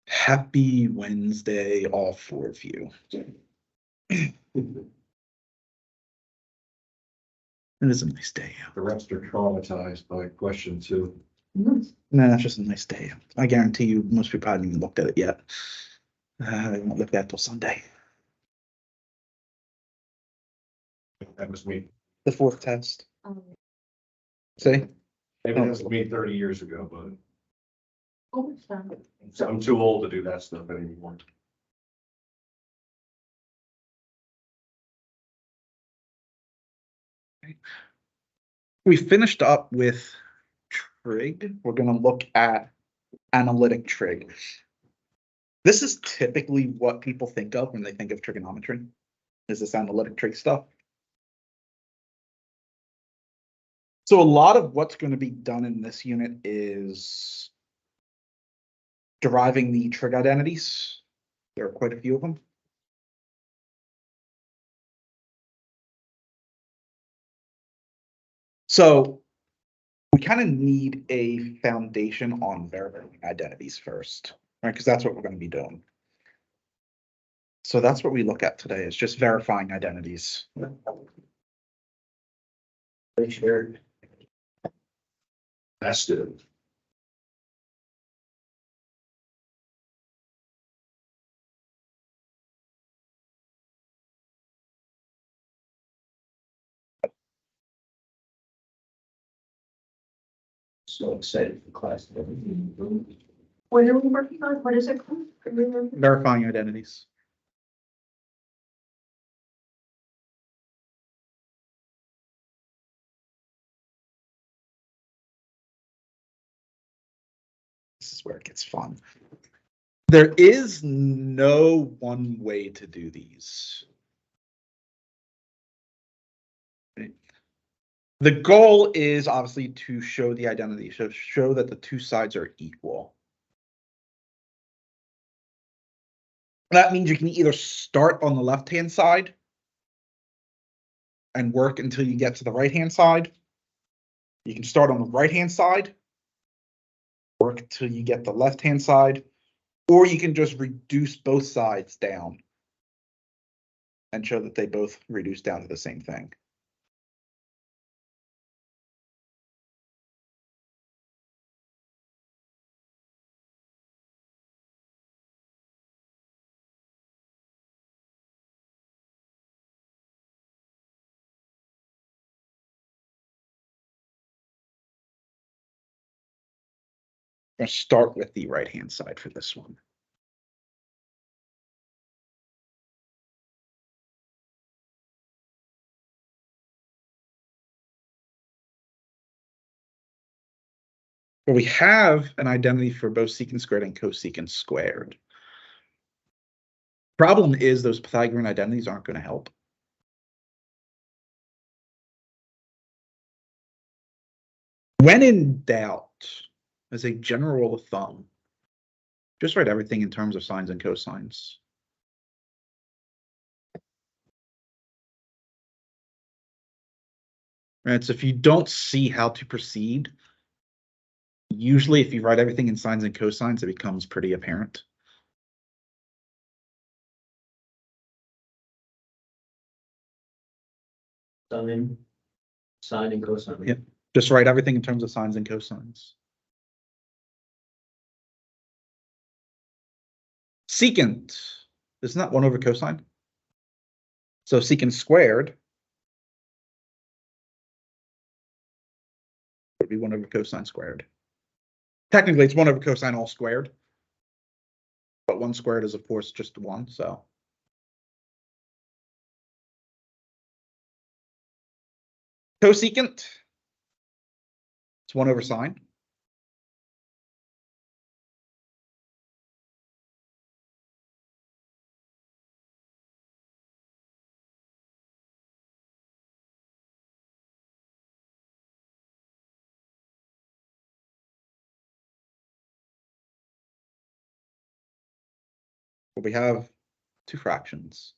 Happy Wednesday, all four of you. It is a nice day. The rest are traumatized by question 2. No, that's just a nice day. I guarantee you, most people haven't even looked at it yet. They won't look at it till Sunday. That was me. The fourth test. See? Maybe that was me 30 years ago, but I'm too old to do that stuff anymore. We finished up with trig. We're going to look at analytic trig. This is typically what people think of when they think of trigonometry, is this analytic trig stuff. So a lot of what's going to be done in this unit is deriving the trig identities. There are quite a few of them. So we kind of need a foundation on verifying identities first, right? Because that's what we're going to be doing. So that's what we look at today, is just verifying identities. Sure. That's good. So excited for class. What are we working on? What is it called? Verifying identities. This is where it gets fun. There is no one way to do these. The goal is obviously to show the identity, so show that the two sides are equal. That means you can either start on the left-hand side and work until you get to the right-hand side. You can start on the right-hand side, work until you get the left-hand side, or you can just reduce both sides down and show that they both reduce down to the same thing. I'm going to start with the right-hand side for this one. But we have an identity for both secant squared and cosecant squared. Problem is those Pythagorean identities aren't going to help. When in doubt, as a general rule of thumb, just write everything in terms of sines and cosines. Right, so if you don't see how to proceed, usually if you write everything in sines and cosines, it becomes pretty apparent. Sine and cosine. Yep. Just write everything in terms of sines and cosines. Secant is not 1 over cosine. So secant squared would be 1 over cosine squared. Technically, it's 1 over cosine all squared. But 1 squared is, of course, just 1, so. Cosecant, it's 1 over sine. But we have two fractions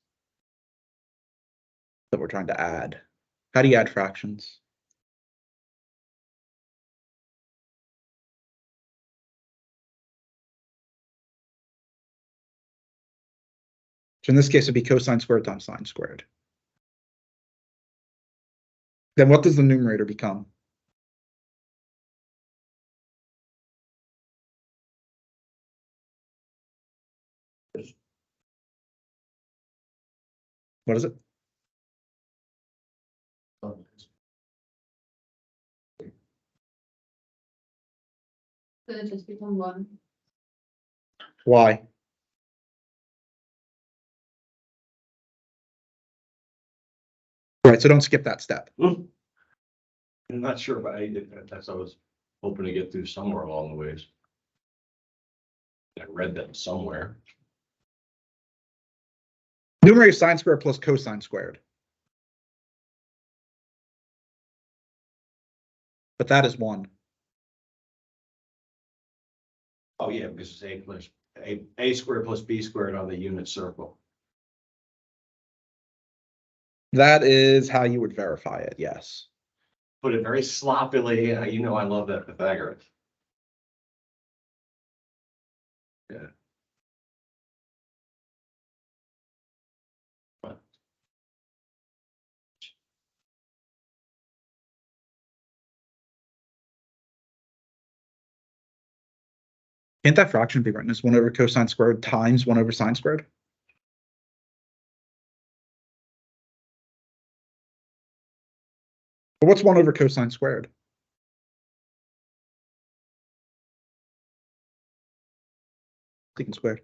that we're trying to add. How do you add fractions? So in this case, it'd be cosine squared times sine squared. Then what does the numerator become? What is it? Then it just become one. Why? Right, so don't skip that step. I'm not sure, but that's, I was hoping to get through somewhere along the ways. I read that somewhere. Numerator is sine squared plus cosine squared. But that is 1. Oh, yeah, because it's a squared plus b squared on the unit circle. That is how you would verify it, yes. Put it very sloppily, you know, I love that Pythagoras. Yeah. Can't that fraction be written as 1 over cosine squared times 1 over sine squared? But what's 1 over cosine squared? Secant squared.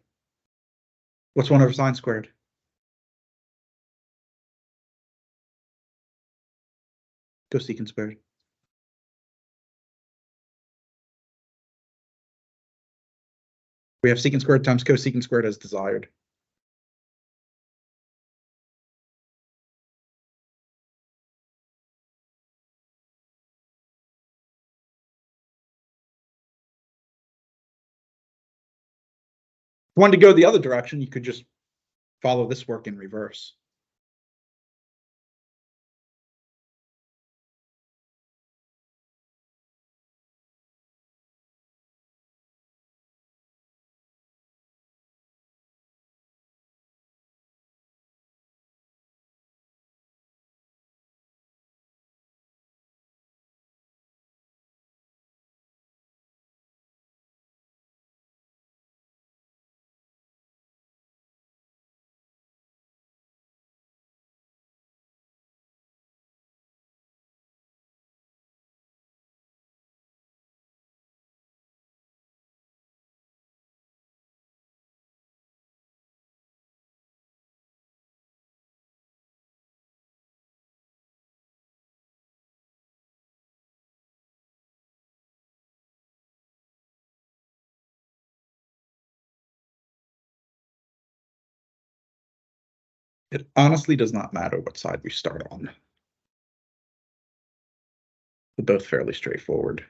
What's 1 over sine squared? Cosecant squared. We have secant squared times cosecant squared as desired. If you wanted to go the other direction, you could just follow this work in reverse. It honestly does not matter what side we start on. They're both fairly straightforward.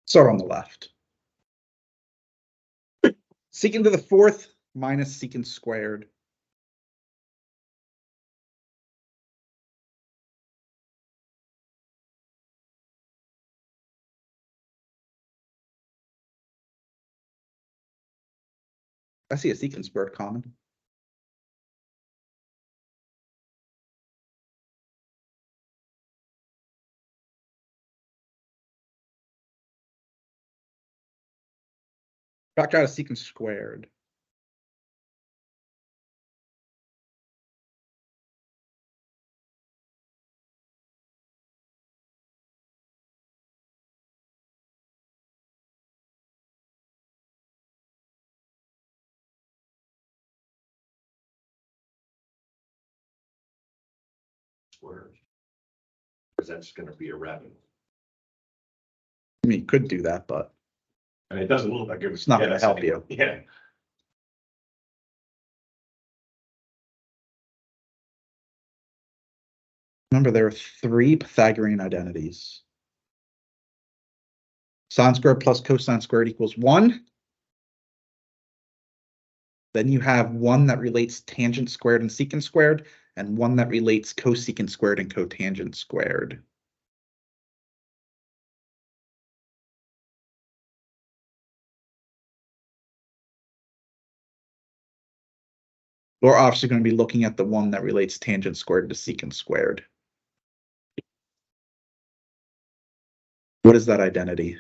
Start on the left. Secant to the 4th minus secant squared. I see a secant squared common. Factor out a secant squared. Squares. Because that's gonna be a revenue. I mean, you could do that, but And it doesn't look like it's not going to help you. Yeah. Remember, there are 3 Pythagorean identities. Sine squared plus cosine squared equals 1. Then you have one that relates tangent squared and secant squared, and one that relates cosecant squared and cotangent squared. We're obviously going to be looking at the one that relates tangent squared to secant squared. What is that identity?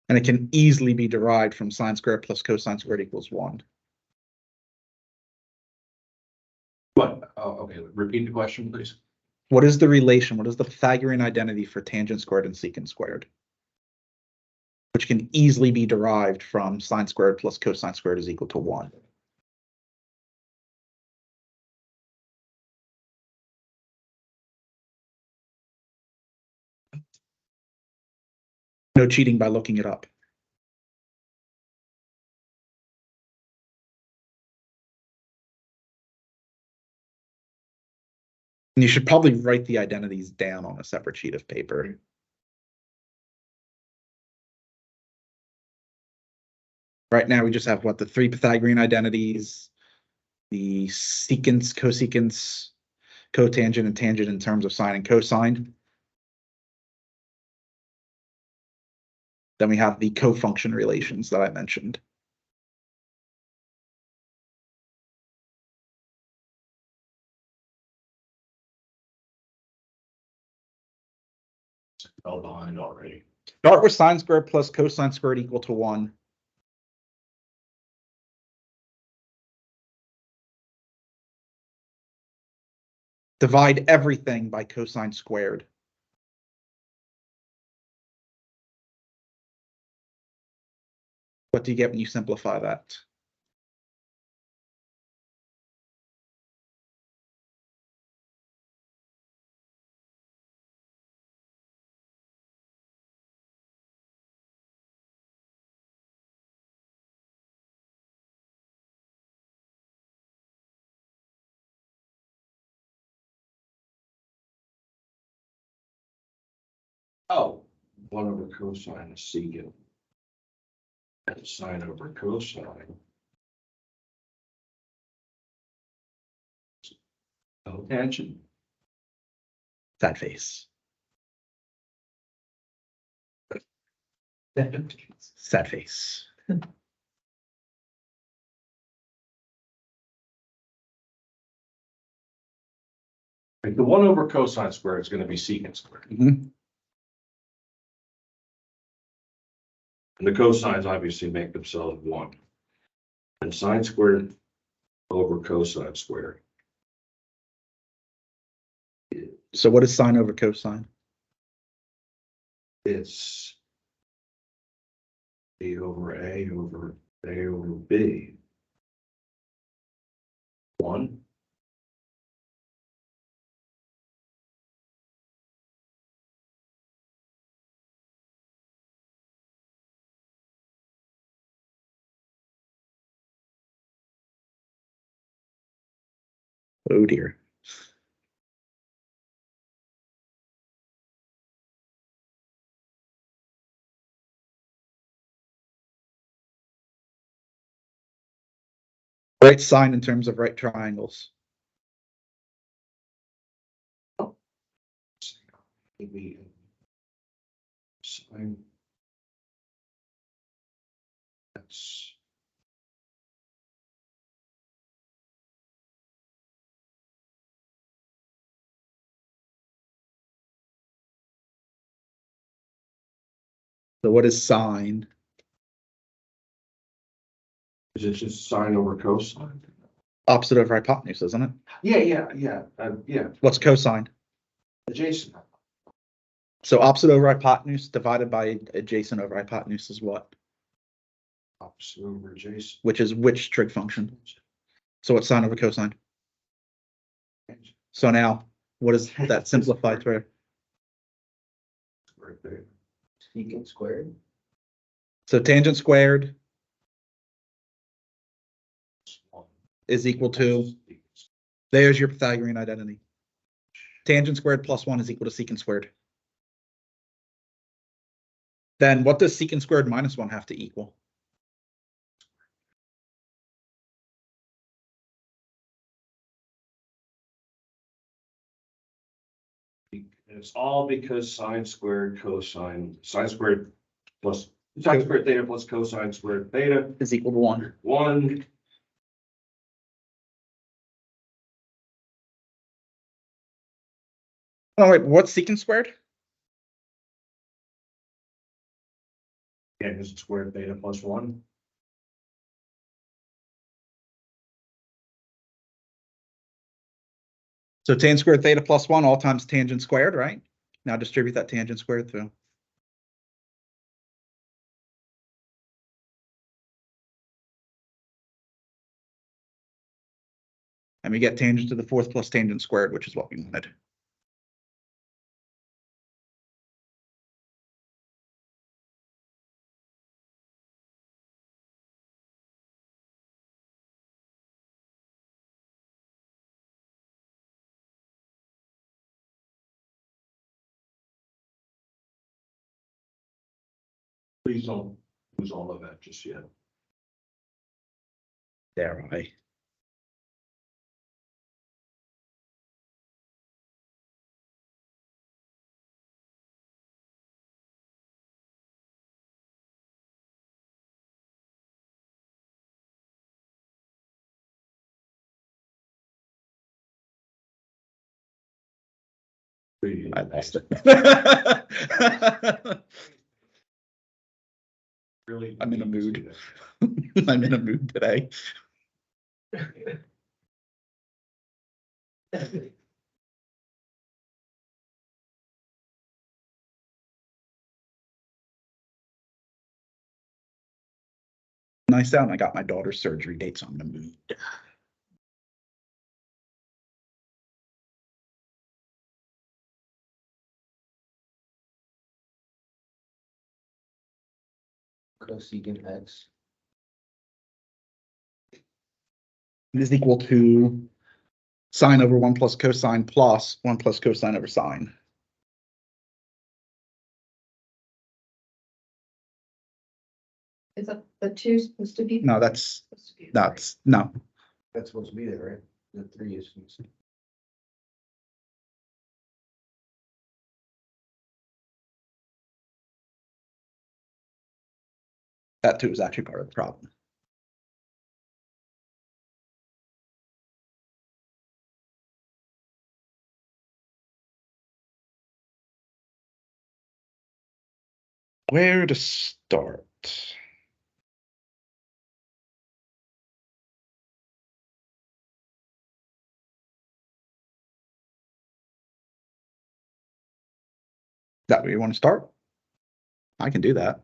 And it can easily be derived from sine squared plus cosine squared equals 1. What? Oh, okay, repeat the question, please. What is the relation? What is the Pythagorean identity for tangent squared and secant squared? Which can easily be derived from sine squared plus cosine squared is equal to 1. No cheating by looking it up. And you should probably write the identities down on a separate sheet of paper. Right now, we just have what, the 3 Pythagorean identities, the secants, cosecants, cotangent, and tangent in terms of sine and cosine. Then we have the cofunction relations that I mentioned. Fell behind already. Start with sine squared plus cosine squared equal to 1. Divide everything by cosine squared. What do you get when you simplify that? Oh, 1 over cosine is secant. And sine over cosine. Cotangent. That face. Sad face. Like the 1 over cosine squared is going to be secant squared. Mhm. And the cosines obviously make themselves 1. And sine squared over cosine squared. So what is sine over cosine? It's A over A over B. 1. Oh dear. Write sine in terms of right triangles. Maybe sine. That's So what is sine? is it just sine over cosine? Opposite over hypotenuse, isn't it? Yeah. What's cosine? Adjacent. So opposite over hypotenuse divided by adjacent over hypotenuse is what? Opposite over adjacent. Which is which trig function? So what's sine over cosine? So now, what is that simplified to? Right there. Secant squared. So tangent squared is equal to, there's your Pythagorean identity. Tangent squared plus 1 is equal to secant squared. Then what does secant squared minus 1 have to equal? It's all because sine squared cosine, sine squared plus, sine squared theta plus cosine squared theta, Is equal to 1. 1. Oh, wait, what's secant squared? Tangent squared theta plus 1. So tan squared theta plus 1 all times tangent squared, right? Now distribute that tangent squared through. And we get tangent to the 4th plus tangent squared, which is what we wanted. Please don't lose all of that just yet. There, I. I lost it. Really. I'm in a need to mood. see I'm in a mood today. Nice out. I got my daughter's surgery date, so I'm in a mood. Cosecant X. Is equal to sine over 1 plus cosine plus 1 plus cosine over sine. Is that the two supposed to be? No, that's Supposed to be no. That's supposed to be there, right? The 3 is. That too is actually part of the problem. Where to start? That where you want to start? I can do that.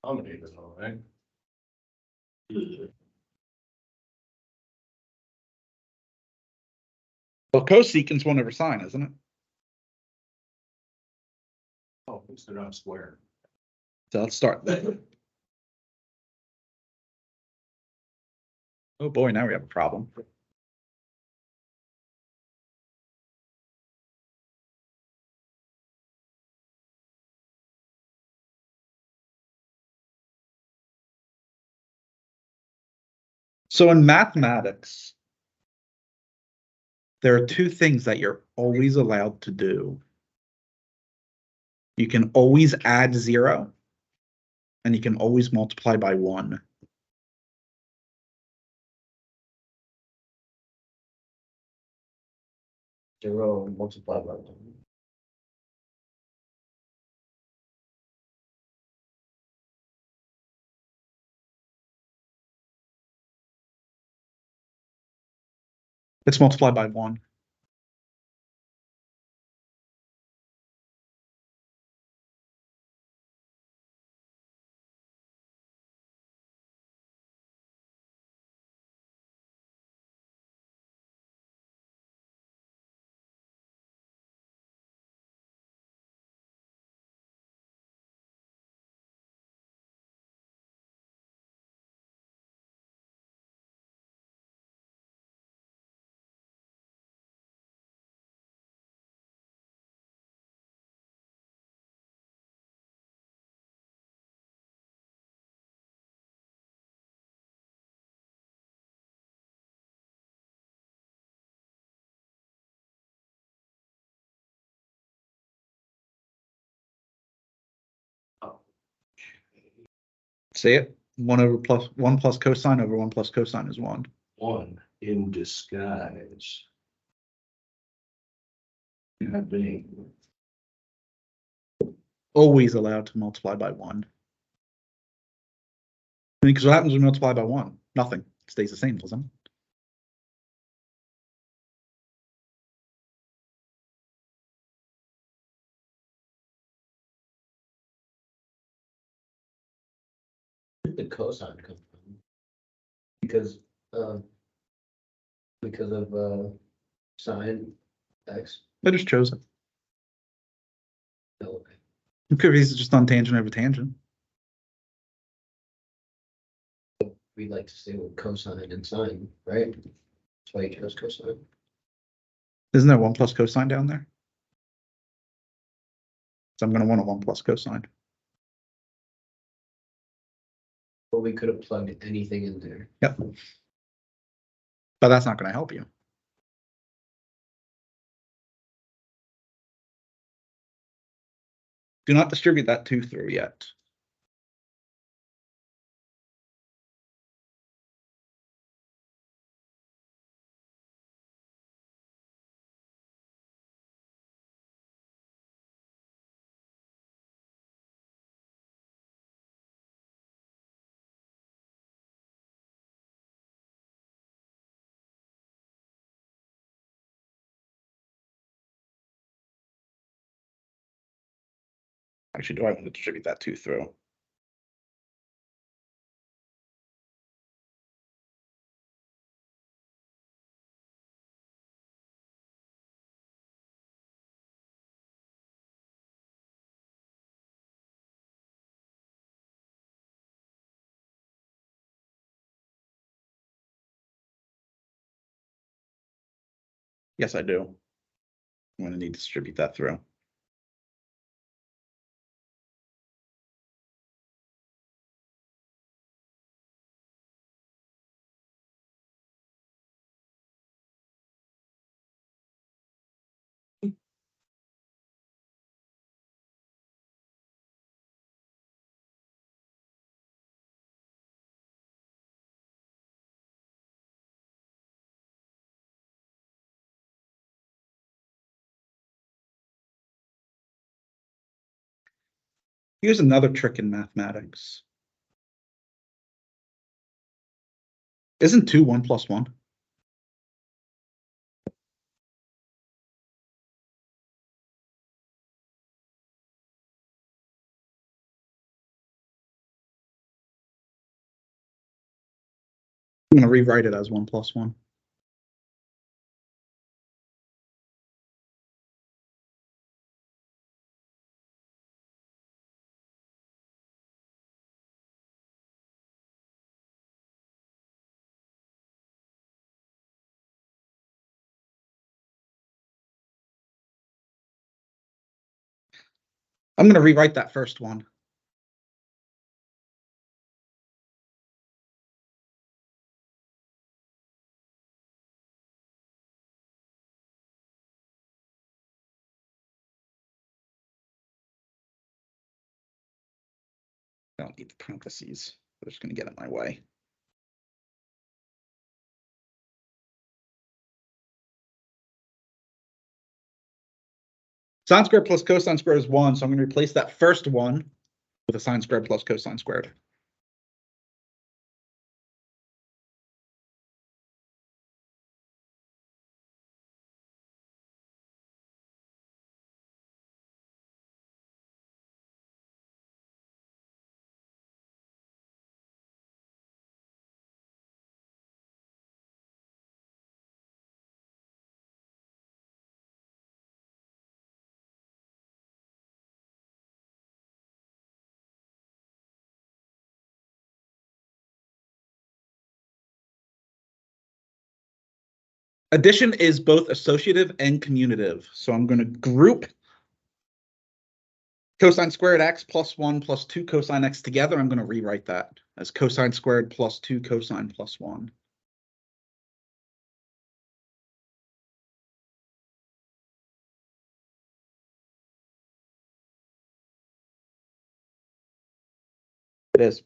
Dominators, all right. Well, cosecant's 1 over sine, isn't it? Oh, at least they're not square. So let's start there. Oh boy, now we have a problem. So in mathematics, there are 2 things that you're always allowed to do. You can always add 0, and you can always multiply by 1. Zero multiplied by 1. It's multiplied by 1. See it? 1 plus cosine over 1 plus cosine is 1. One in disguise. Yeah, being. Always allowed to multiply by 1. Because what happens when we multiply by 1? Nothing. It stays the same, doesn't it? Where did the cosine come from? Because of sine x. I just chose it. No, It could be just on tangent over tangent. we like to stay with cosine and sine, right? That's why you chose cosine. Isn't there 1 plus cosine down there? So I'm going to want a 1 plus cosine. Or we could have plugged anything in there. Yep. But that's not going to help you. Do not distribute that 2 through yet. Actually, do I want to distribute that 2 through? Yes, I do. I'm going to need to distribute that through. Here's another trick in mathematics. Isn't 2 1 plus 1? I'm going to rewrite it as 1 plus 1. I'm going to rewrite that first one. I don't need the parentheses. They're just going to get in my way. Sine squared plus cosine squared is 1, so I'm going to replace that first one with a sine squared plus cosine squared. Addition is both associative and commutative, so I'm going to group cosine squared x plus 1 plus 2 cosine x together. I'm going to rewrite that as cosine squared plus 2 cosine plus 1. It is.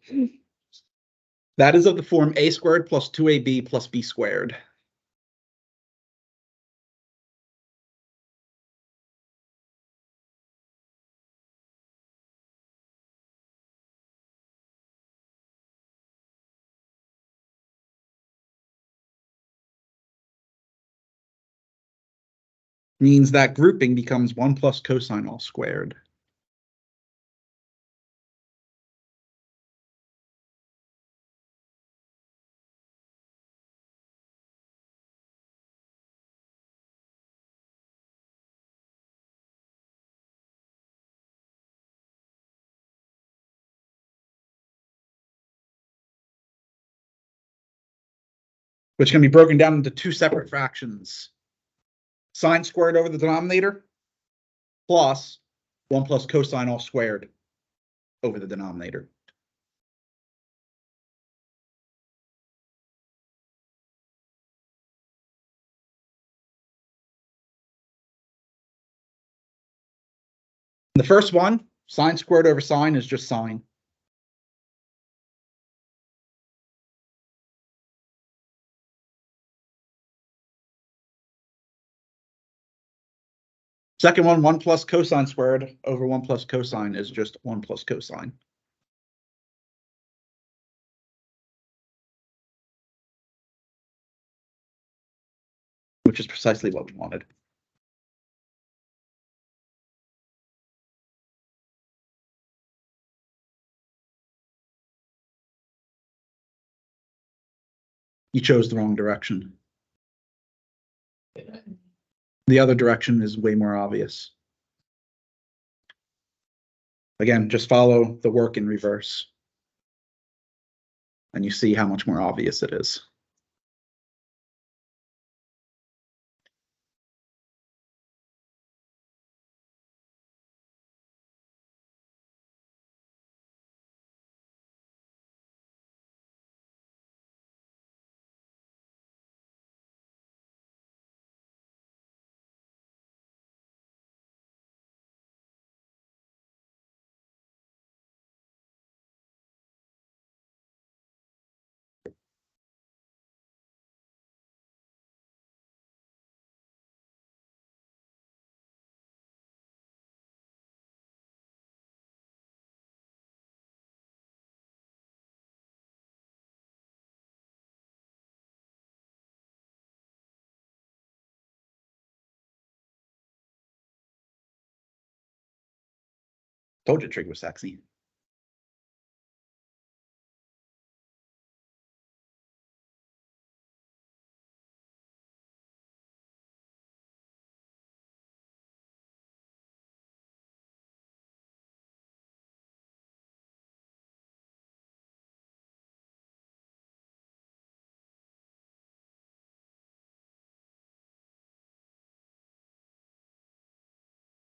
That is of the form a squared plus 2ab plus b squared. Means that grouping becomes 1 plus cosine all squared. Which can be broken down into two separate fractions. Sine squared over the denominator plus 1 plus cosine all squared over the denominator. The first one, sine squared over sine, is just sine. Second one, 1 plus cosine squared over 1 plus cosine is just 1 plus cosine. Which is precisely what we wanted. You chose the wrong direction. The other direction is way more obvious. Again, just follow the work in reverse. And you see how much more obvious it is. Told you trig was sexy.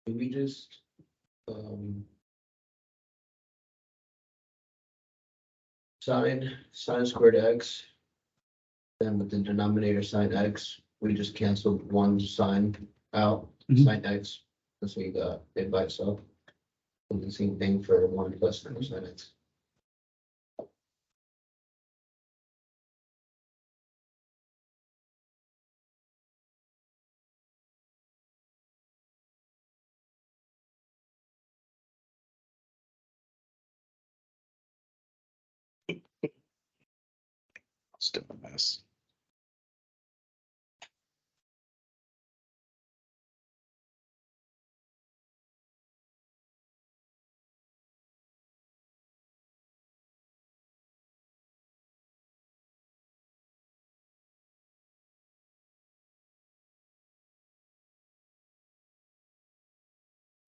Did we just, sine squared x, then with the denominator sine x, we just canceled one sine out, Mhm. sine x, so we got it by itself. And the same thing for 1 plus cosine x. Still a mess.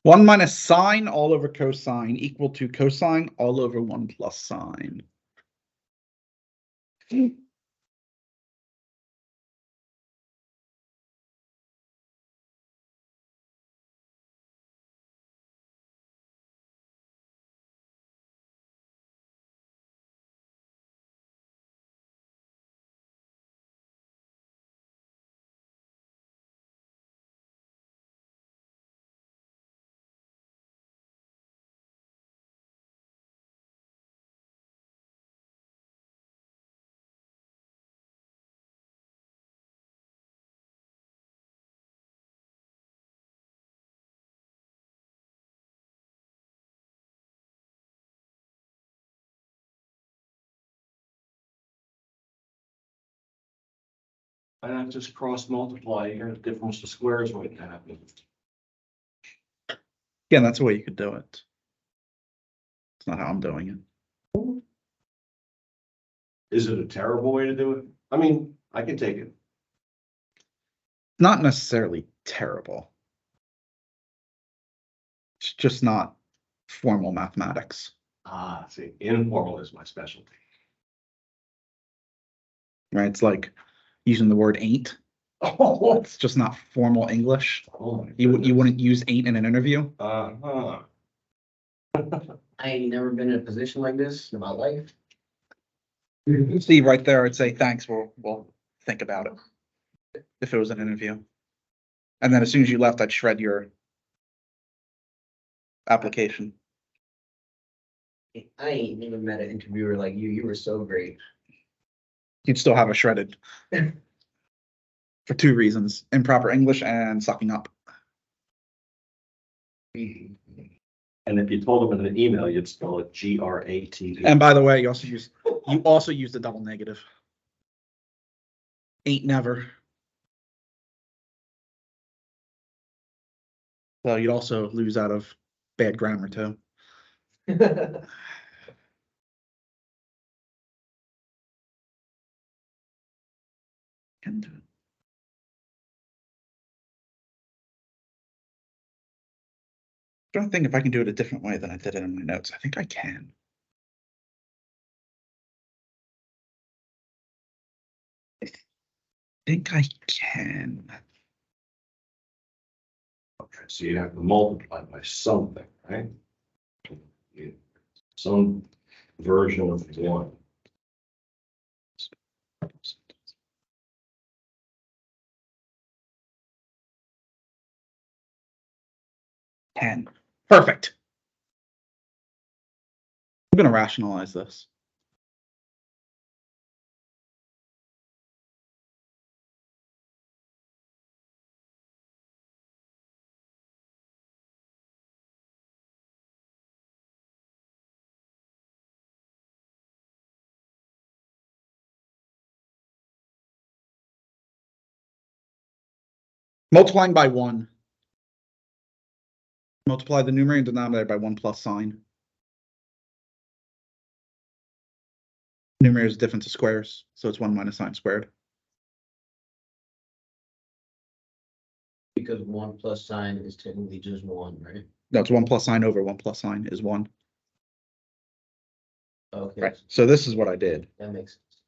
One minus sine all over cosine equal to cosine all over 1 plus sine. Why not just cross multiply, you got a difference of squares waiting to happen. Yeah, that's the way you could do it. It's not how I'm doing it. Is it a terrible way to do it? I mean, I can take it. Not necessarily terrible. It's just not formal mathematics, Ah, see, informal is my specialty. right? It's like using the word ain't. Oh, It's just not formal English. my You goodness. wouldn't use ain't in an interview. Uh-huh. I ain't never been in a position like this in my life. See right there, I'd say, thanks, we'll think about it. If it was an interview. And then as soon as you left, I'd shred your application. I ain't never met an interviewer like you. You were so great. You'd still have a shredded. For two reasons, improper English and sucking up. And if you told them in an email, you'd spell it GRATE. And by the way, you also use the double negative. Ain't never. So you'd also lose out of bad grammar too. Can do it. Trying to think if I can do it a different way than I did it in my notes. I think I can. I think I can. Okay, so you have to multiply by something, right? Some version of one. Can. Perfect. I'm gonna rationalize this. Multiplying by 1. Multiply the numerator and denominator by 1 plus sign. Numerator is difference of squares, so it's 1 minus sign squared. Because 1 plus sign is technically just 1, right? No, it's 1 plus sign over 1 plus sign is 1. Okay, Right. So this is what I did. that makes sense.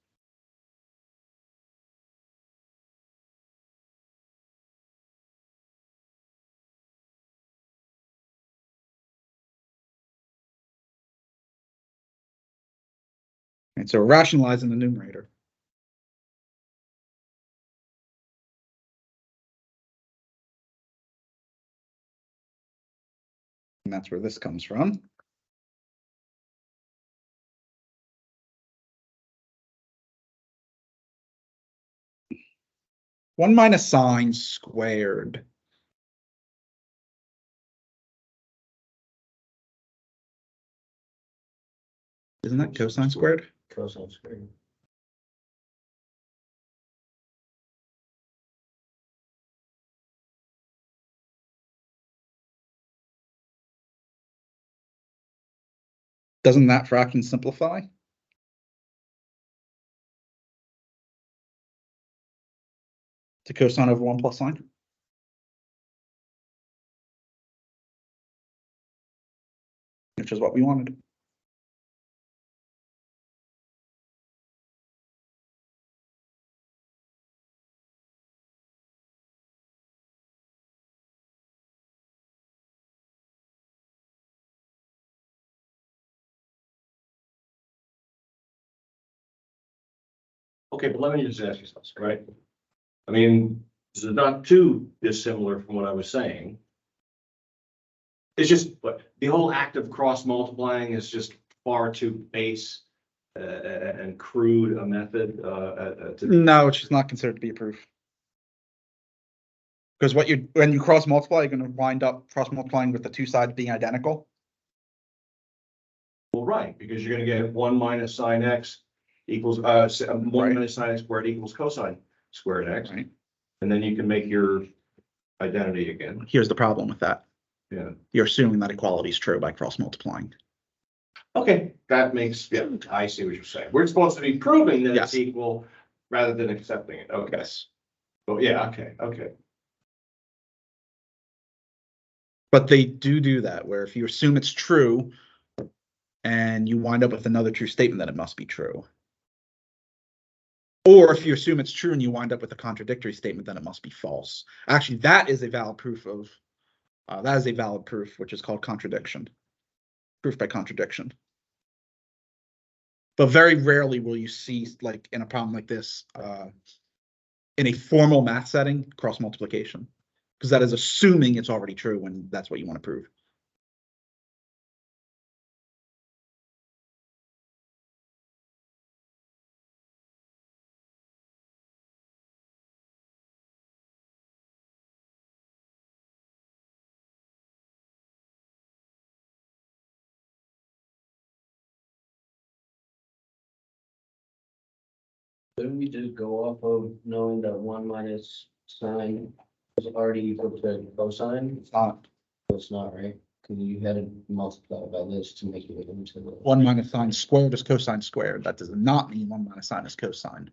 And so we're rationalizing the numerator. And that's where this comes from. One minus sine squared. Isn't that cosine squared? Cosine squared. Doesn't that fraction simplify? To cosine over 1 plus sine? Which is what we wanted. Okay, but let me just ask you something, right? I mean, this is not too dissimilar from what I was saying. It's just, but the whole act of cross multiplying is just far too base and crude a method No, it's just not considered to be a proof. Because when you cross multiply, you're gonna wind up cross multiplying with the two sides being identical. Well, right, because you're gonna get 1 minus sine x equals, 1 Right. minus sine x squared equals cosine. squared x, Right. and then you can make your identity again. Here's the problem with that. Yeah. You're assuming that equality is true by cross multiplying. Okay, that makes, yeah, I see what you're saying. We're supposed to be proving that it's Yes. equal rather than accepting it. Okay. Oh, yeah, okay. But they do that, where if you assume it's true and you wind up with another true statement, then it must be true. Or if you assume it's true and you wind up with a contradictory statement, then it must be false. Actually, that is a valid proof of, which is called contradiction. Proof by contradiction. But very rarely will you see, like in a problem like this, in a formal math setting, cross multiplication, because that is assuming it's already true when that's what you want to prove. Didn't we just go off of knowing that 1 minus sine is already equal to cosine? It's not. It's not, right? Because you had to multiply by this to make it into the. 1 minus sine squared is cosine squared. That does not mean 1 minus sine is cosine.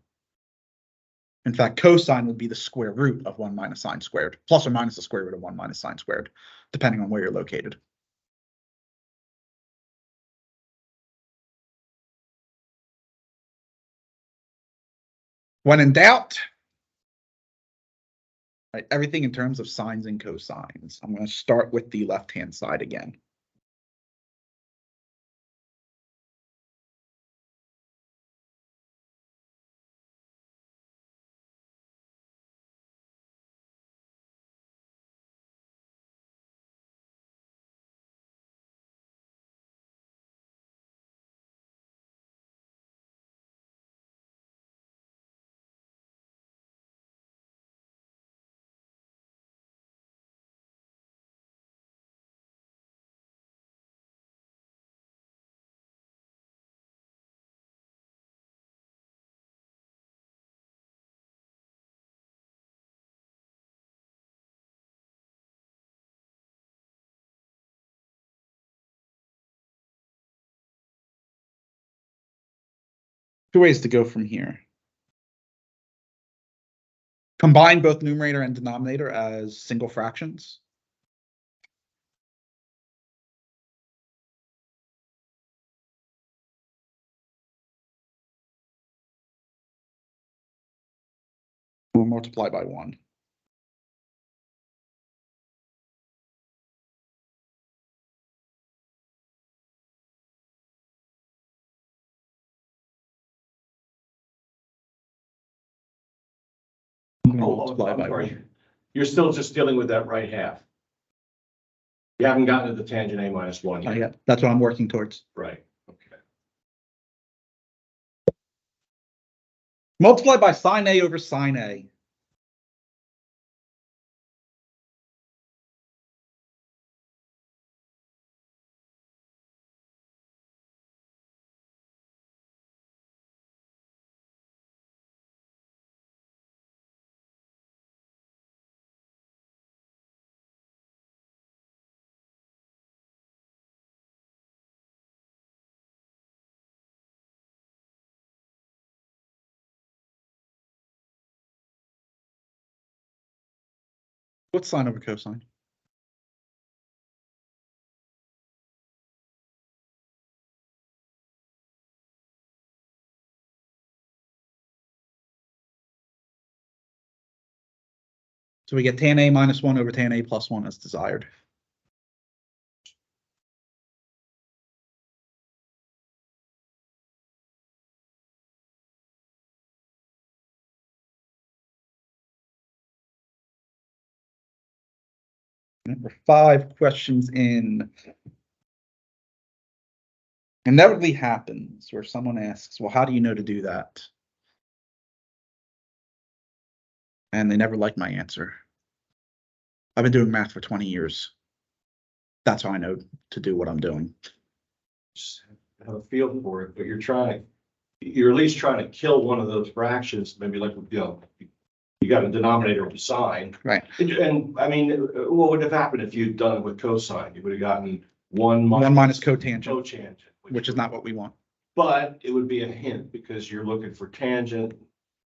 In fact, cosine would be the square root of 1 minus sine squared, plus or minus the square root of 1 minus sine squared, depending on where you're located. When in doubt, right, everything in terms of sines and cosines. I'm going to start with the left-hand side again. Two ways to go from here. Combine both numerator and denominator as single fractions. Or multiply by 1. Multiply by 1. You're still just dealing with that right half. You haven't gotten to the tangent A minus 1 yet. Yeah, that's what I'm working towards. Right, okay. Multiply by sine A over sine A. What's sine over cosine? So we get tan A minus 1 over tan A plus 1 as desired. Number 5 questions in. Inevitably happens where someone asks, well, how do you know to do that? And they never like my answer. I've been doing math for 20 years. That's how I know to do what I'm doing. Just have a feel for it, but you're at least trying to kill one of those fractions, maybe like, You got a denominator of the sine. Right. And I mean, what would have happened if you'd done it with cosine? You would have gotten one minus cotangent, cotangent. which is not what we want. But it would be a hint because you're looking for tangent.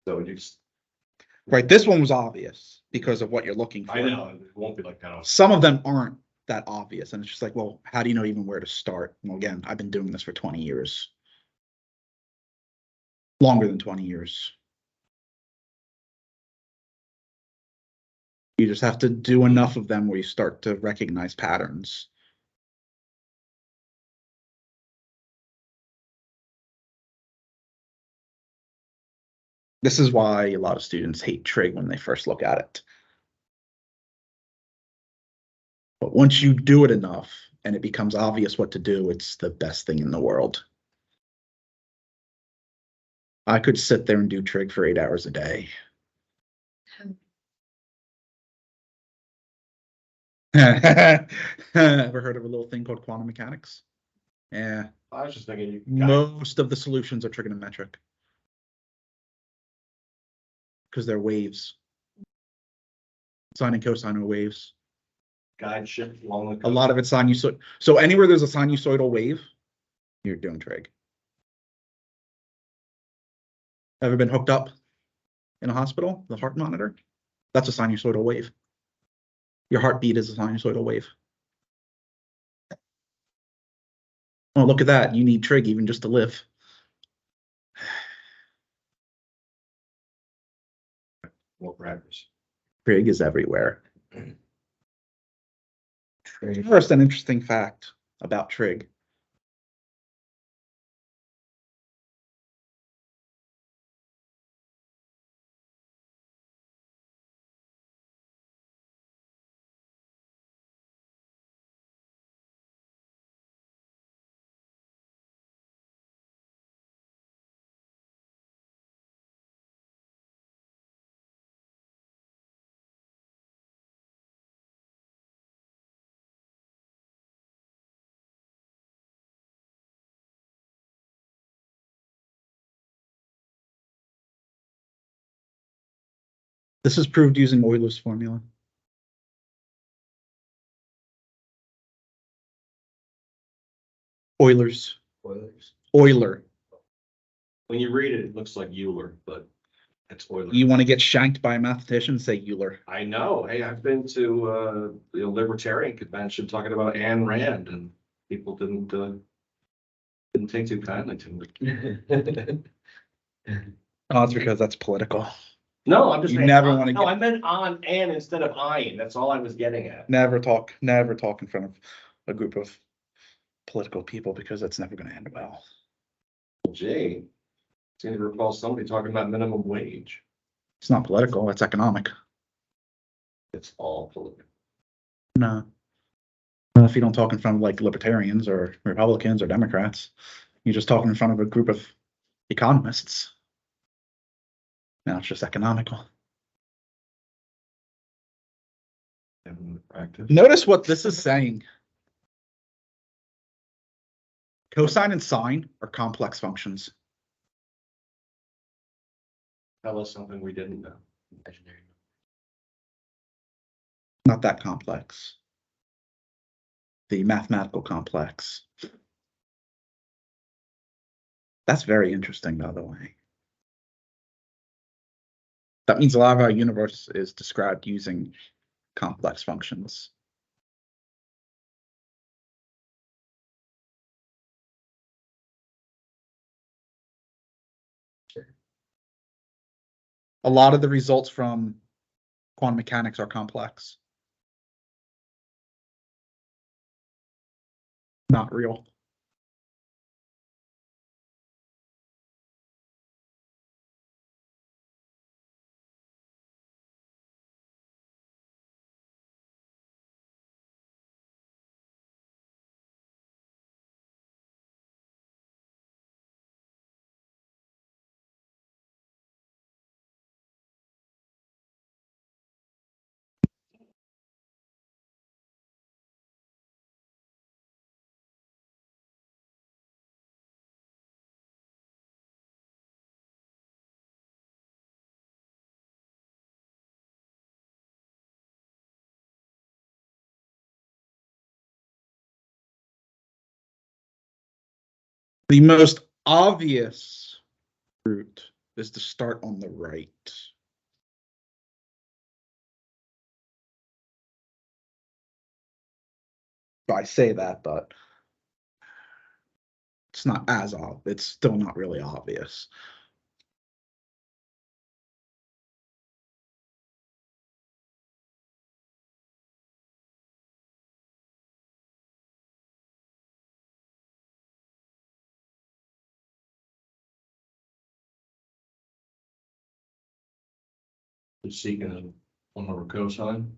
So you just, Right, this one was obvious because of what you're looking for. I know, it won't be like that. Some of them aren't that obvious, and it's just like, well, how do you know even where to start? Well, again, I've been doing this for 20 years. Longer than 20 years. You just have to do enough of them where you start to recognize patterns. This is why a lot of students hate trig when they first look at it. But once you do it enough and it becomes obvious what to do, it's the best thing in the world. I could sit there and do trig for 8 hours a day. Ever heard of a little thing called quantum mechanics? Yeah, I was just thinking, you most of the solutions are trigonometric. Because they're waves. Sine and cosine are waves. guide ship along the. A lot of it's sinusoid. So anywhere there's a sinusoidal wave, you're doing trig. Ever been hooked up in a hospital, the heart monitor? That's a sinusoidal wave. Your heartbeat is a sinusoidal wave. Oh, look at that. You need trig even just to live. More practice. Trig is everywhere. Trig. First, an interesting fact about trig. This is proved using Euler's formula. Euler's. Spoilers. Euler. When you read it, it looks like Euler, but it's Euler. You want to get shanked by a mathematician? Say Euler. I know. Hey, I've been to the libertarian convention talking about Ayn Rand, and people didn't take too kindly to it. Oh, it's because that's political. No, I'm just You saying. never wanna No, get- I meant on Ann instead of Ian. That's all I was getting at. Never talk in front of a group of political people because that's never going to end well. Gee, seem to recall somebody talking about minimum wage. It's not political, it's economic. It's all political. No. Well, if you don't talk in front of like libertarians or Republicans or Democrats, you're just talking in front of a group of economists. Now it's just economical. Practice. Notice what this is saying. Cosine and sine are complex functions. Tell us something we didn't know. Imaginary. Not that complex. The mathematical complex. That's very interesting, by the way. That means a lot of our universe is described using complex functions. A lot of the results from quantum mechanics are complex. Not real. The most obvious route is to start on the right. I say that, but it's not as obvious. It's still not really obvious. Is secant a 1 over cosine?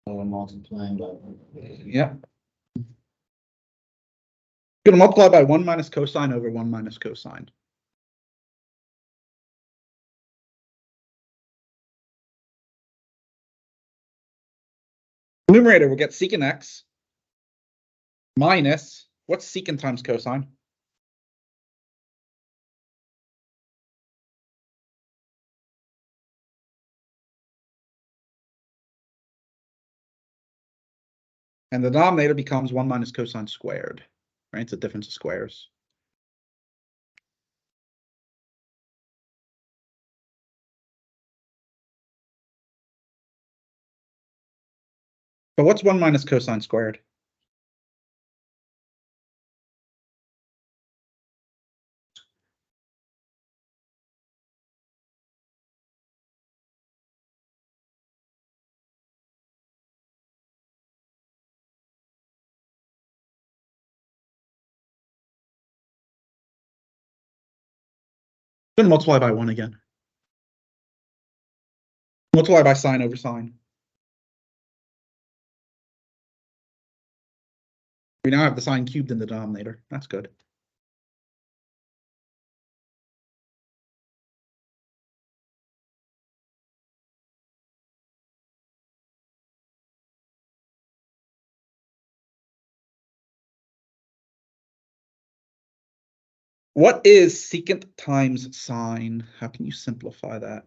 Or multiplying by. Yeah. Gonna multiply by 1 minus cosine over 1 minus cosine. Numerator will get secant x minus, what's secant times cosine? And the denominator becomes 1 minus cosine squared, right? It's a difference of squares. But what's 1 minus cosine squared? Then multiply by 1 again. Multiply by sine over sine. We now have the sine cubed in the denominator. That's good. What is secant times sine? How can you simplify that?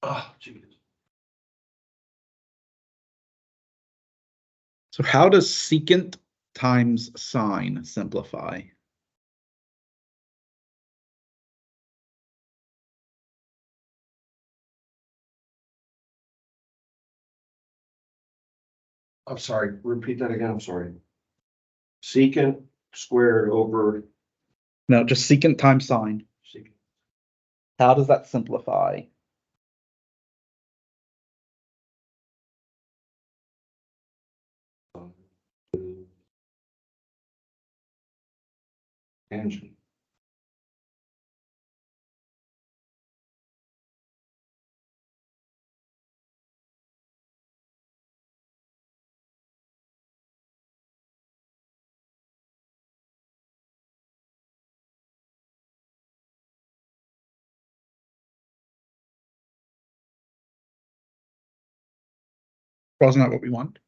Oh, geez. So how does secant times sine simplify? I'm sorry, repeat that again, I'm sorry. Secant squared over No, just secant times sine. secant. How does that simplify? Tangent. Wasn't that what we want?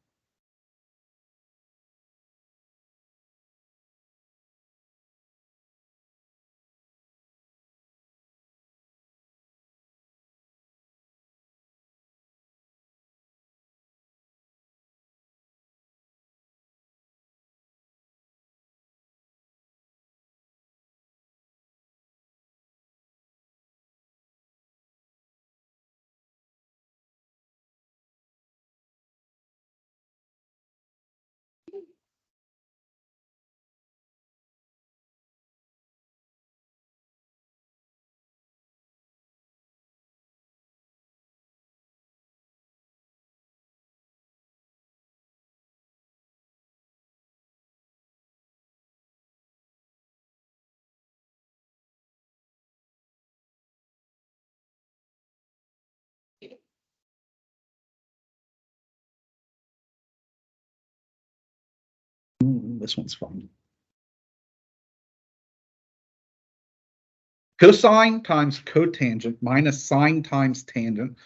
This one's fun. Cosine times cotangent minus sine times tangent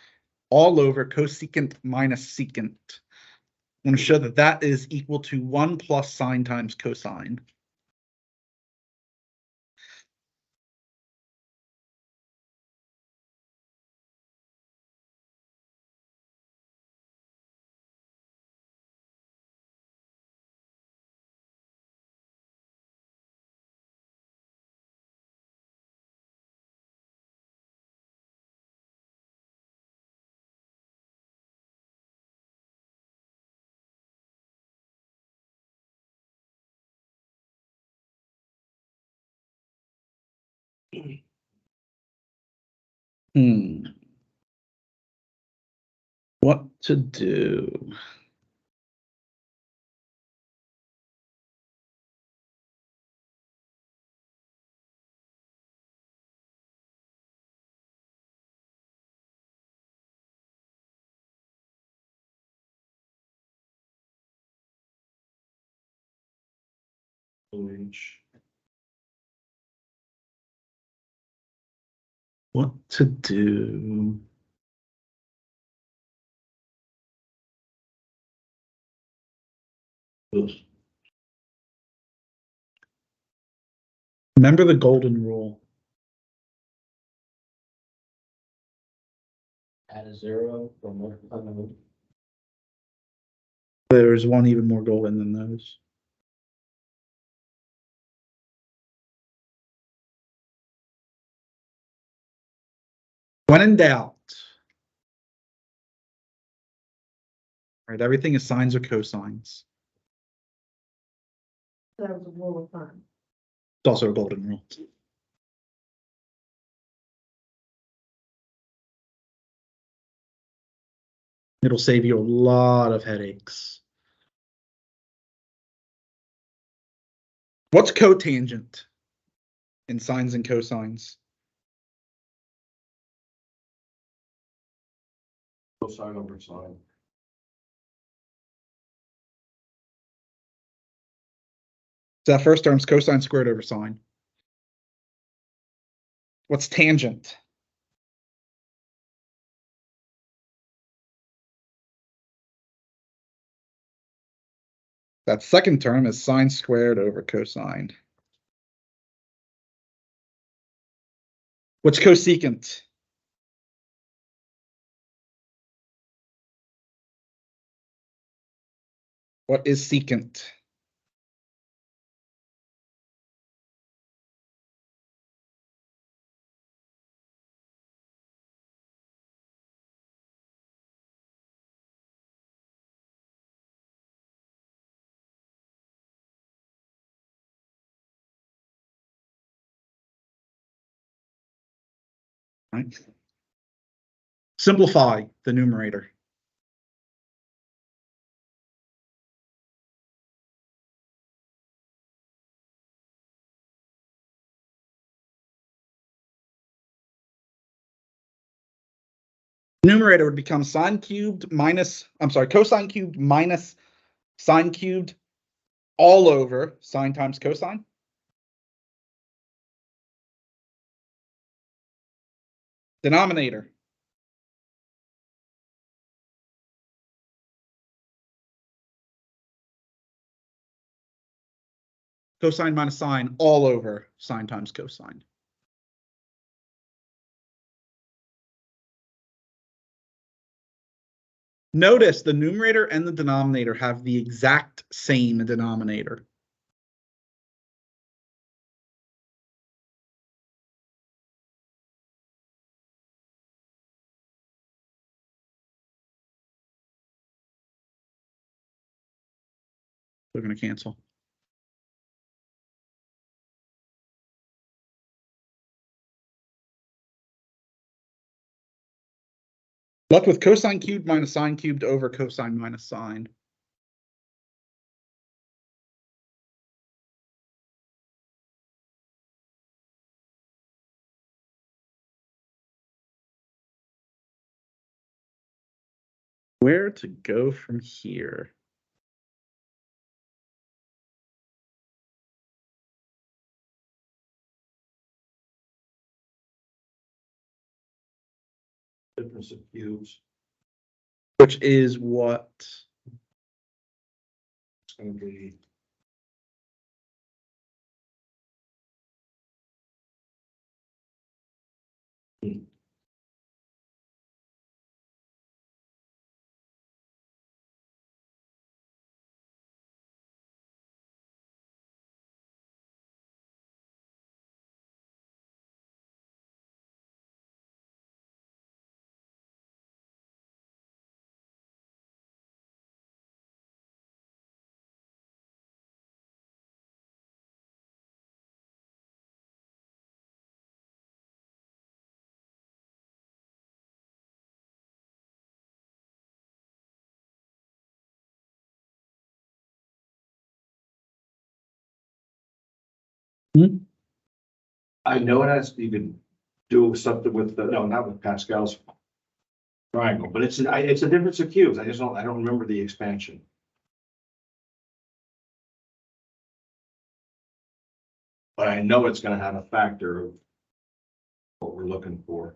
all over cosecant minus secant. I'm going to show that that is equal to 1 plus sine times cosine. What to do? What to do? Remember the golden rule. Add a 0 for more unknown. There's one even more golden than those. When in doubt. Right, everything is sines or cosines. That was a rule of thumb. It's also a golden rule. It'll save you a lot of headaches. What's cotangent in sines and cosines? Cosine over sine. So that first term's cosine squared over sine. What's tangent? That second term is sine squared over cosine. What's cosecant? What is secant? Right. Simplify the numerator. Numerator would become sine cubed minus, I'm sorry, cosine cubed minus sine cubed all over sine times cosine. Denominator. Cosine minus sine all over sine times cosine. Notice the numerator and the denominator have the exact same denominator. We're going to cancel. Left with cosine cubed minus sine cubed over cosine minus sine. Where to go from here? Difference of cubes. which is what? It's gonna be. I know it has to even do something with the, no, not with Pascal's triangle, but it's a difference of cubes. I don't remember the expansion. But I know it's gonna have a factor of what we're looking for.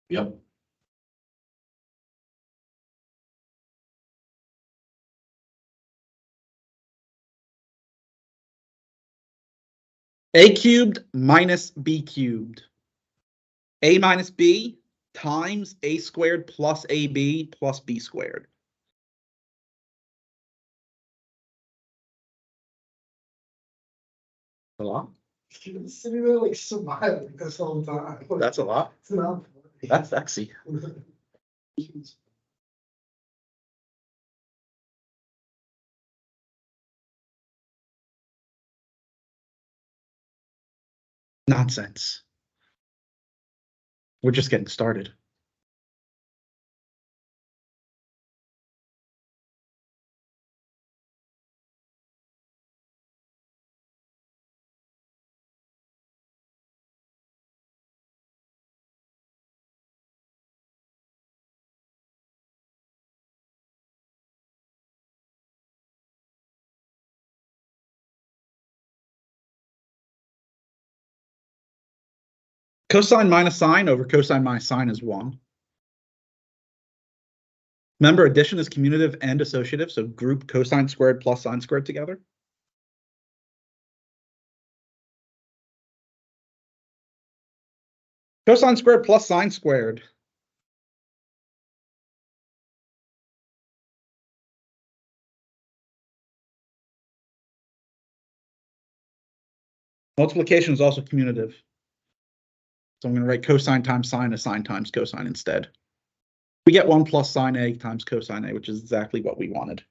Yep. A cubed minus B cubed. A minus B times A squared plus AB plus B squared. A lot? Sitting there like smiling this whole time. That's a lot. It's not funny. That's sexy. Nonsense. We're just getting started. Cosine minus sine over cosine minus sine is 1. Remember, addition is commutative and associative, so group cosine squared plus sine squared together. Cosine squared plus sine squared. Multiplication is also commutative. So I'm going to write cosine times sine as sine times cosine instead. We get 1 plus sine A times cosine A, which is exactly what we wanted.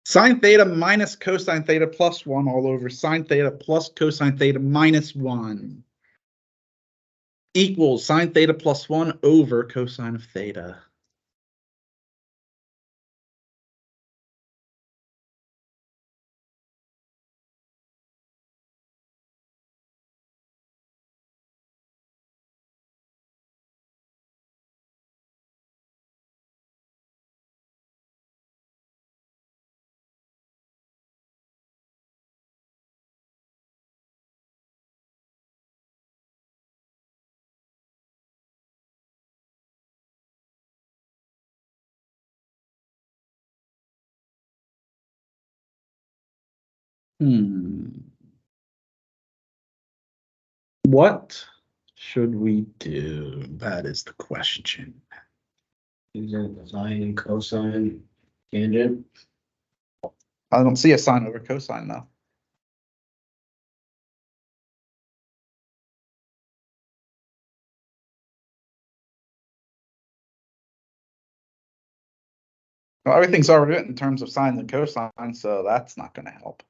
Sine theta minus cosine theta plus 1 all over sine theta plus cosine theta minus 1 equals sine theta plus 1 over cosine of theta. What should we do? That is the question. Using sine, cosine, tangent. I don't see a sine over cosine though. Well, everything's already written in terms of sine and cosine, so that's not gonna help.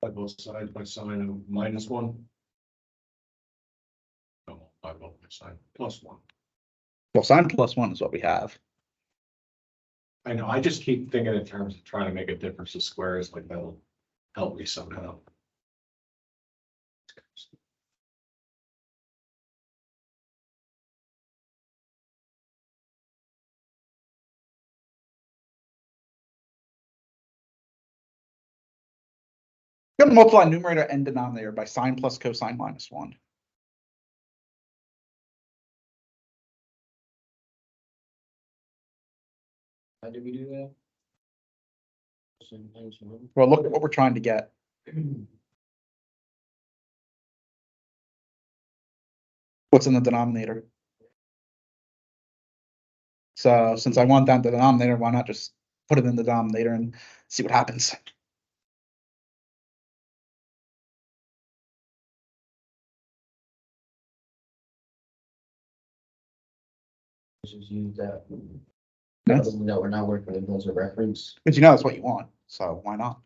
By both sides by sine of -1. No, by both by sine +1. Well, sine plus 1 is what we have. I know, I just keep thinking in terms of trying to make a difference of squares, like that'll help me somehow. We're gonna multiply numerator and denominator by sine plus cosine minus 1. How did we do that? Cosine minus one. Well, look at what we're trying to get. What's in the denominator? So since I want that denominator, why not just put it in the denominator and see what happens? Just use that. Yes. Other than that, we're not working with those as a reference. Because you know that's what you want, so why not?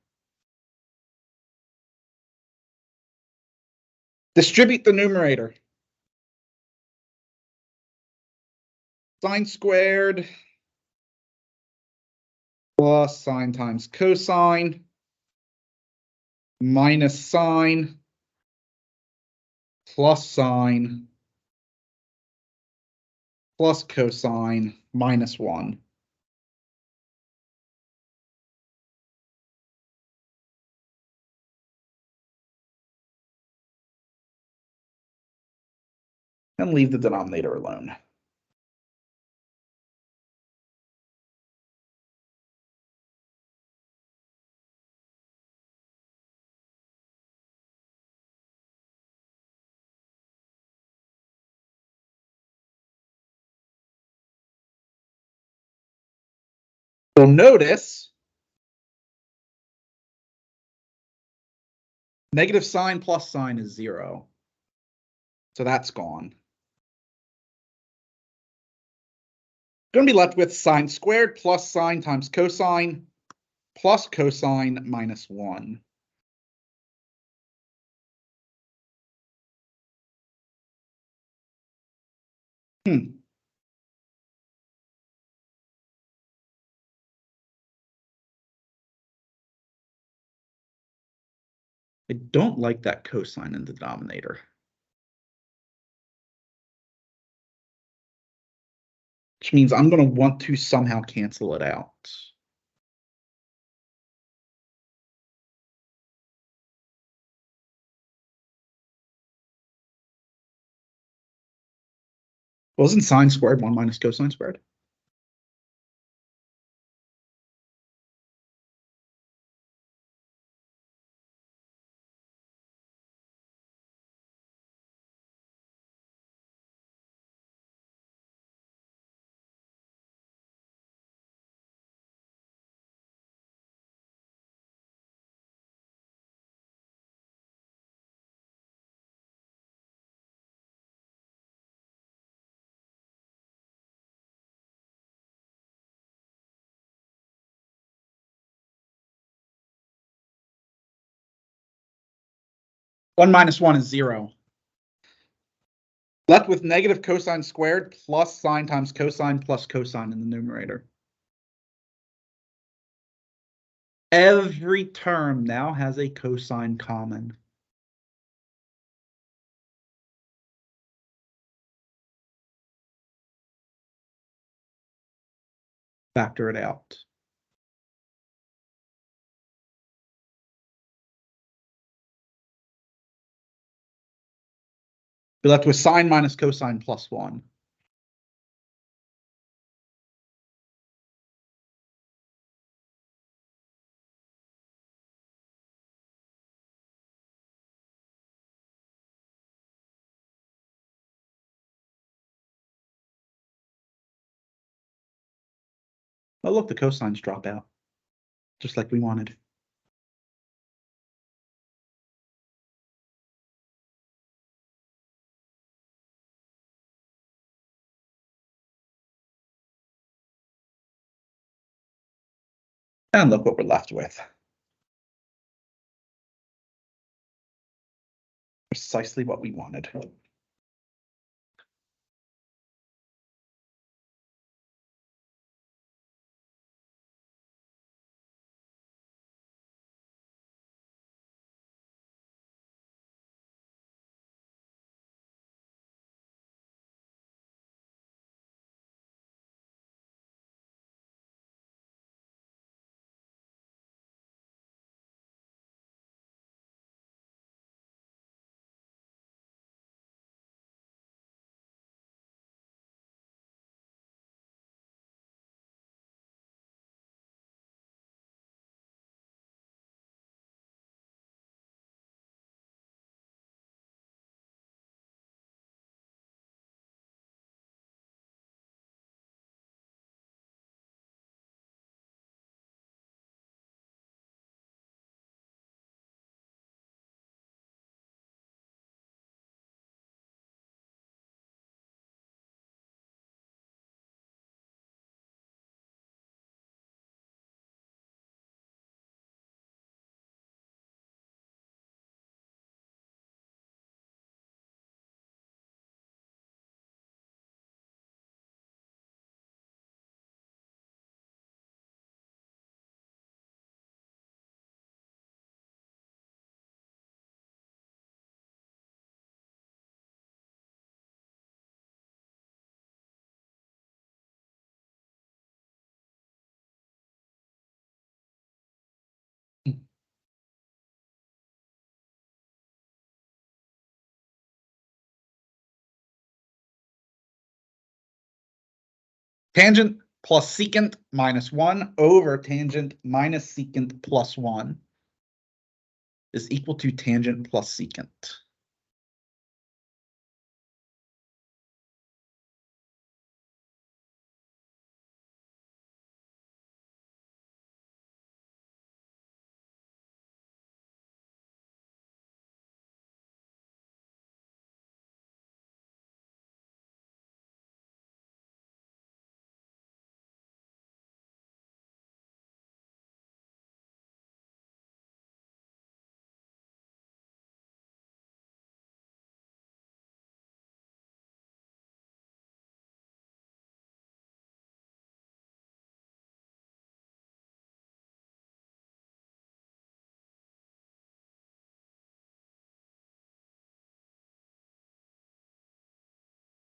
Distribute the numerator. Sine squared plus sine times cosine minus sine plus sine plus cosine minus 1. And leave the denominator alone. So notice negative sine plus sine is 0. So that's gone. Going to be left with sine squared plus sine times cosine plus cosine minus 1. I don't like that cosine in the denominator. Which means I'm going to want to somehow cancel it out. Wasn't sine squared 1 minus cosine squared? One minus 1 is 0. Left with negative cosine squared plus sine times cosine plus cosine in the numerator. Every term now has a cosine common. Factor it out. You're left with sine minus cosine plus 1. Oh, look, the cosines drop out. Just like we wanted. And look what we're left with. Precisely what we wanted. Tangent plus secant minus 1 over tangent minus secant plus 1 is equal to tangent plus secant.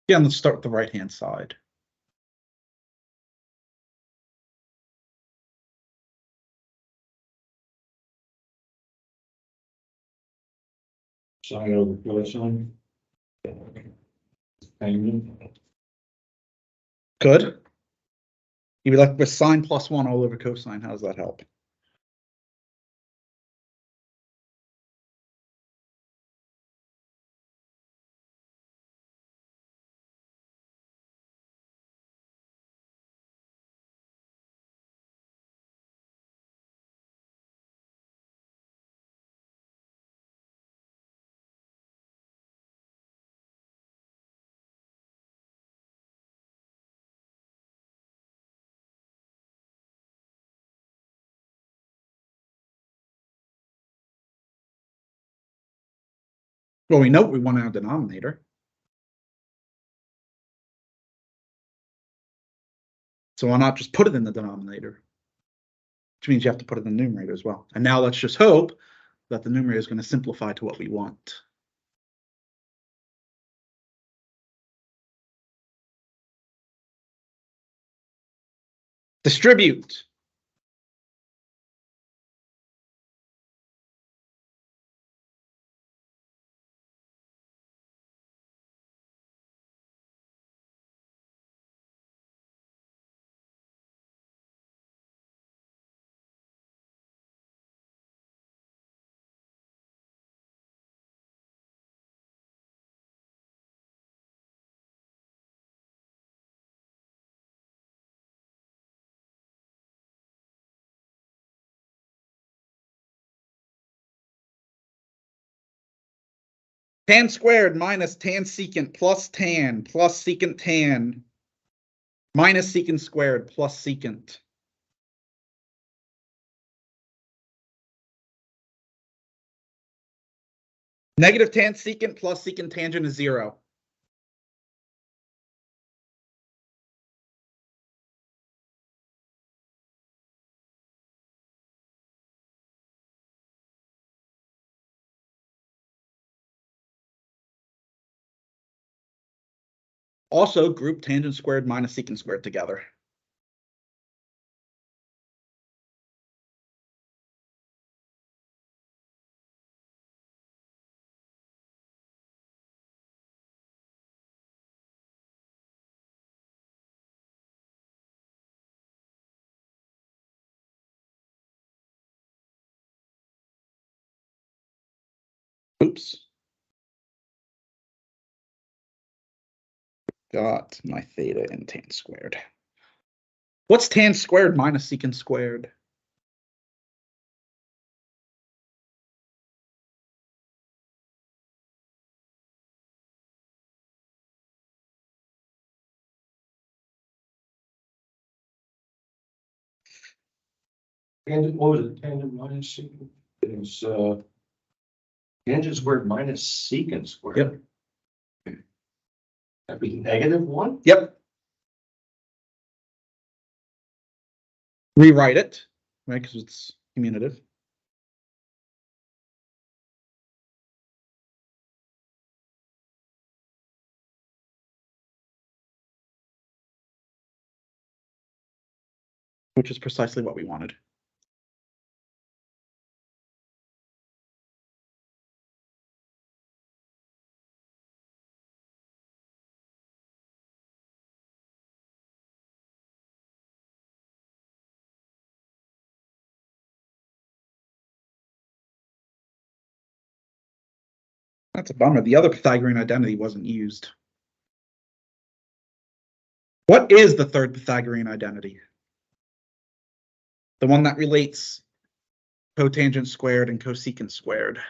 Yeah, let's start with the right-hand side. Sine over cosine. Tangent. Good. You'd be like with sine plus 1 all over cosine. How does that help? Well, we know what we want in our denominator. So why not just put it in the denominator? Which means you have to put it in the numerator as well. And now let's just hope that the numerator is going to simplify to what we want. Distribute. Tan squared minus tan secant plus secant tan minus secant squared plus secant. Negative tan secant plus secant tangent is 0. Also, group tangent squared minus secant squared together. Oops. Got my theta and tan squared. What's tan squared minus secant squared? Tangent, what was it? Tangent minus secant? It was, tangent squared minus secant squared. Yep. That'd be -1? Yep. Rewrite it, right? Because it's commutative. Which is precisely what we wanted. That's a bummer. The other Pythagorean identity wasn't used. What is the third Pythagorean identity? The one that relates cotangent squared and cosecant squared.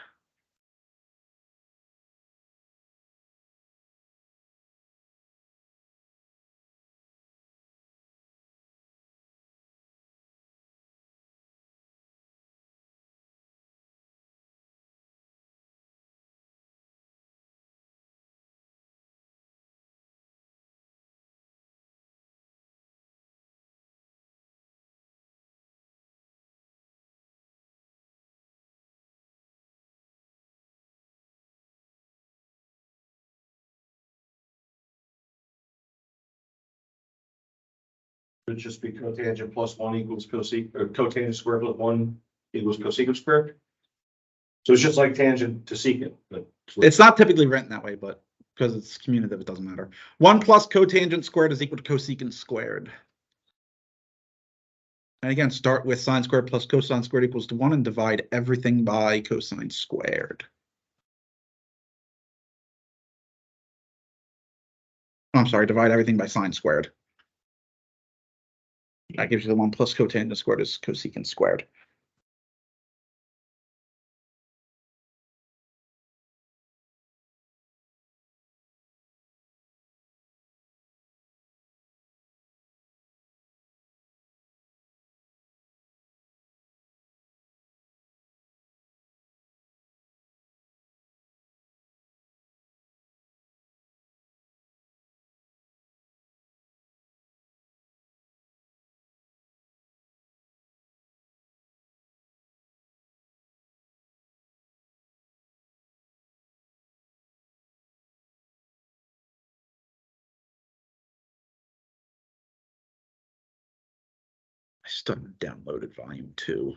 Would it just be cotangent plus 1 equals cosecant, or cotangent squared plus 1 equals cosecant squared? So it's just like tangent to secant, but. It's not typically written that way, but because it's commutative, it doesn't matter. 1 plus cotangent squared is equal to cosecant squared. And again, start with sine squared plus cosine squared equals to 1 and divide everything by cosine squared. I'm sorry, divide everything by sine squared. That gives you the 1 plus cotangent squared is cosecant squared. I still haven't downloaded volume 2.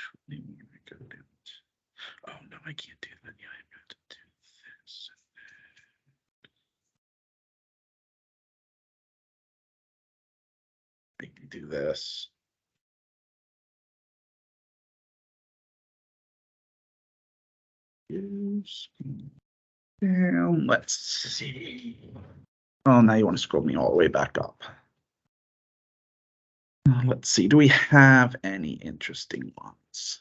actually want to go down. Oh no, I can't do that. Yeah, I've got to do this. I can do this. Yes. Down. Let's see. Oh, now you want to scroll me all the way back up. Let's see. Do we have any interesting ones?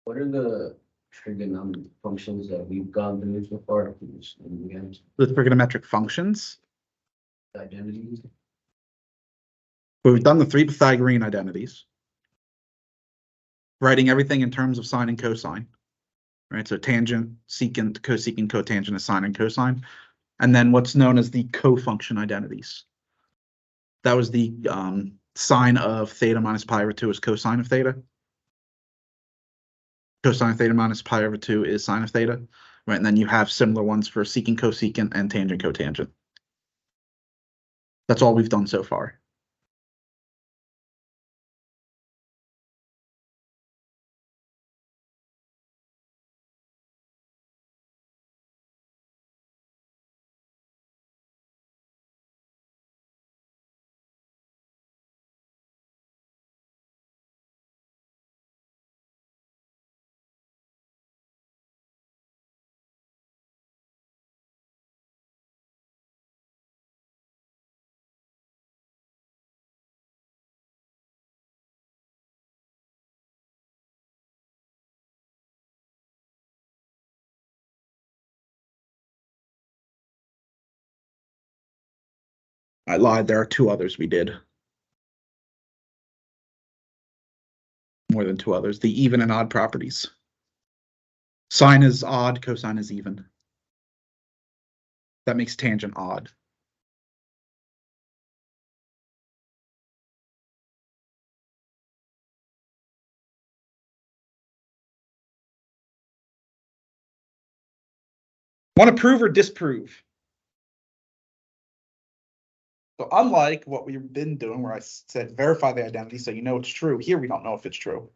What are the trigonometric functions that we've gone through so far? Just again, The trigonometric functions. identities. We've done the three Pythagorean identities. Writing everything in terms of sine and cosine. Right, so tangent, secant, cosecant, cotangent is sine and cosine. And then what's known as the cofunction identities. That was the sine of theta minus pi over 2 is cosine of theta. Cosine of theta minus pi over 2 is sine of theta. Right, and then you have similar ones for secant, cosecant, and tangent, cotangent. That's all we've done so far. I lied, there are two others we did. More than two others, the even and odd properties. Sine is odd, cosine is even. That makes tangent odd. Want to prove or disprove? So unlike what we've been doing where I said verify the identity so you know it's true, here we don't know if it's true.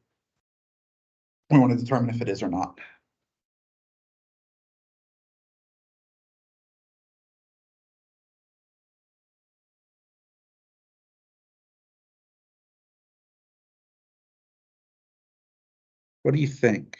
We want to determine if it is or not. What do you think?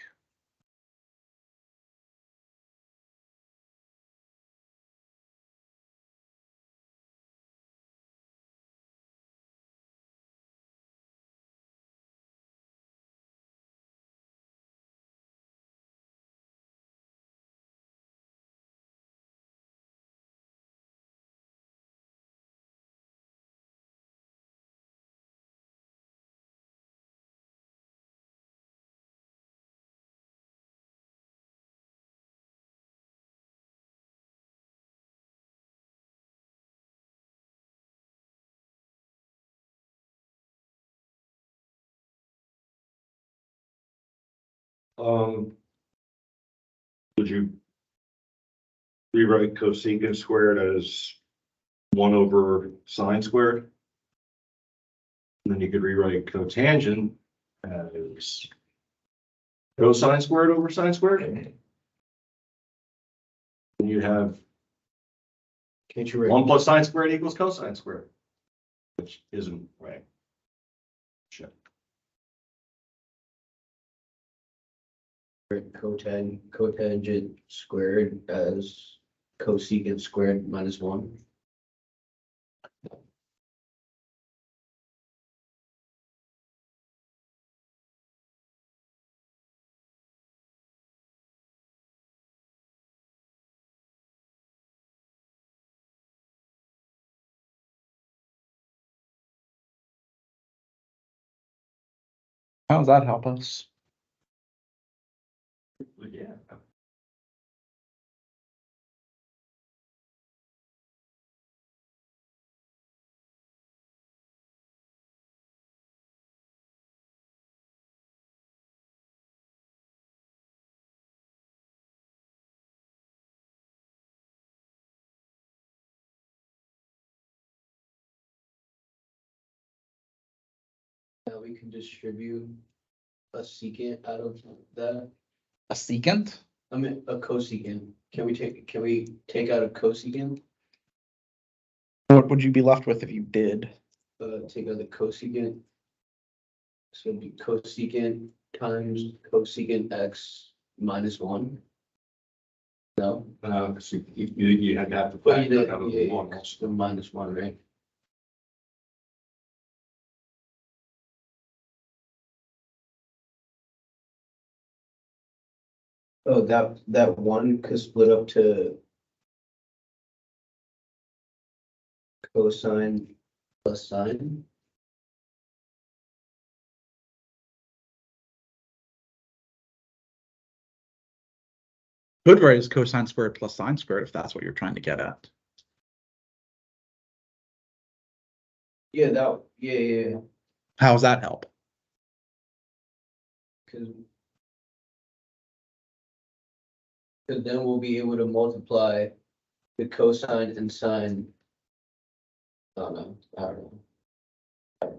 Would you rewrite cosecant squared as 1 over sine squared? And then you could rewrite cotangent as cosine squared over sine squared. And you have Can't you write 1 plus sine squared equals cosine squared, which isn't right. Shit. cotangent squared as cosecant squared minus 1? How does that help us? Yeah. can distribute a secant out of that? A secant? I mean, a cosecant. Can we take out a cosecant? What would you be left with if you did? Take out the cosecant. So it'd be cosecant times cosecant x minus 1. No? So you had to have to But factor you out of the did, one. the minus 1, right? Oh, that 1 could split up to cosine plus sine. Could write as cosine squared plus sine squared if that's what you're trying to get at. Yeah, yeah. How does that help? Cause then we'll be able to multiply the cosine and sine. Oh no, I don't know.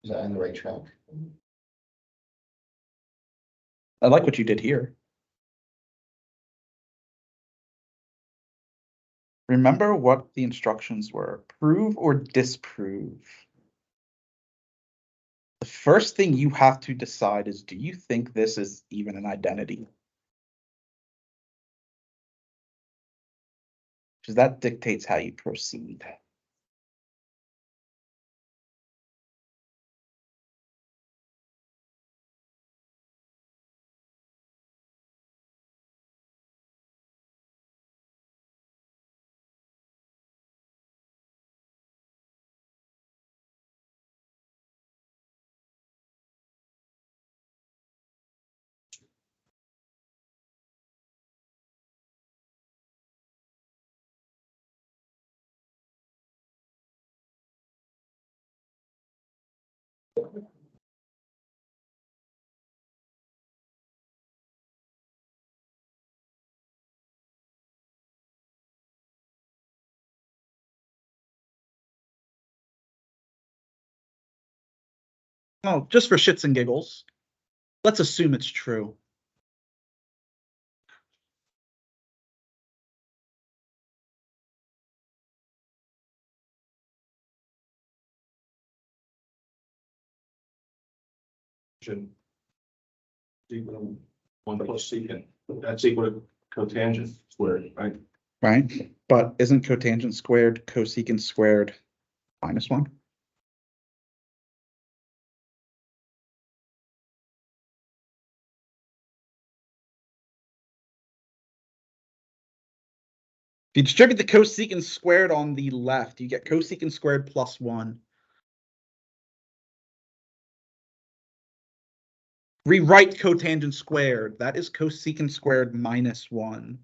Is that on the right track? I like what you did here. Remember what the instructions were. Prove or disprove. The first thing you have to decide is, do you think this is even an identity? Because that dictates how you proceed. Oh, just for shits and giggles, let's assume it's true. Should equal 1 plus secant, that's equal to cotangent squared, right? Right? But isn't cotangent squared cosecant squared minus 1? If you distribute the cosecant squared on the left, you get cosecant squared plus 1. Rewrite cotangent squared. That is cosecant squared minus 1.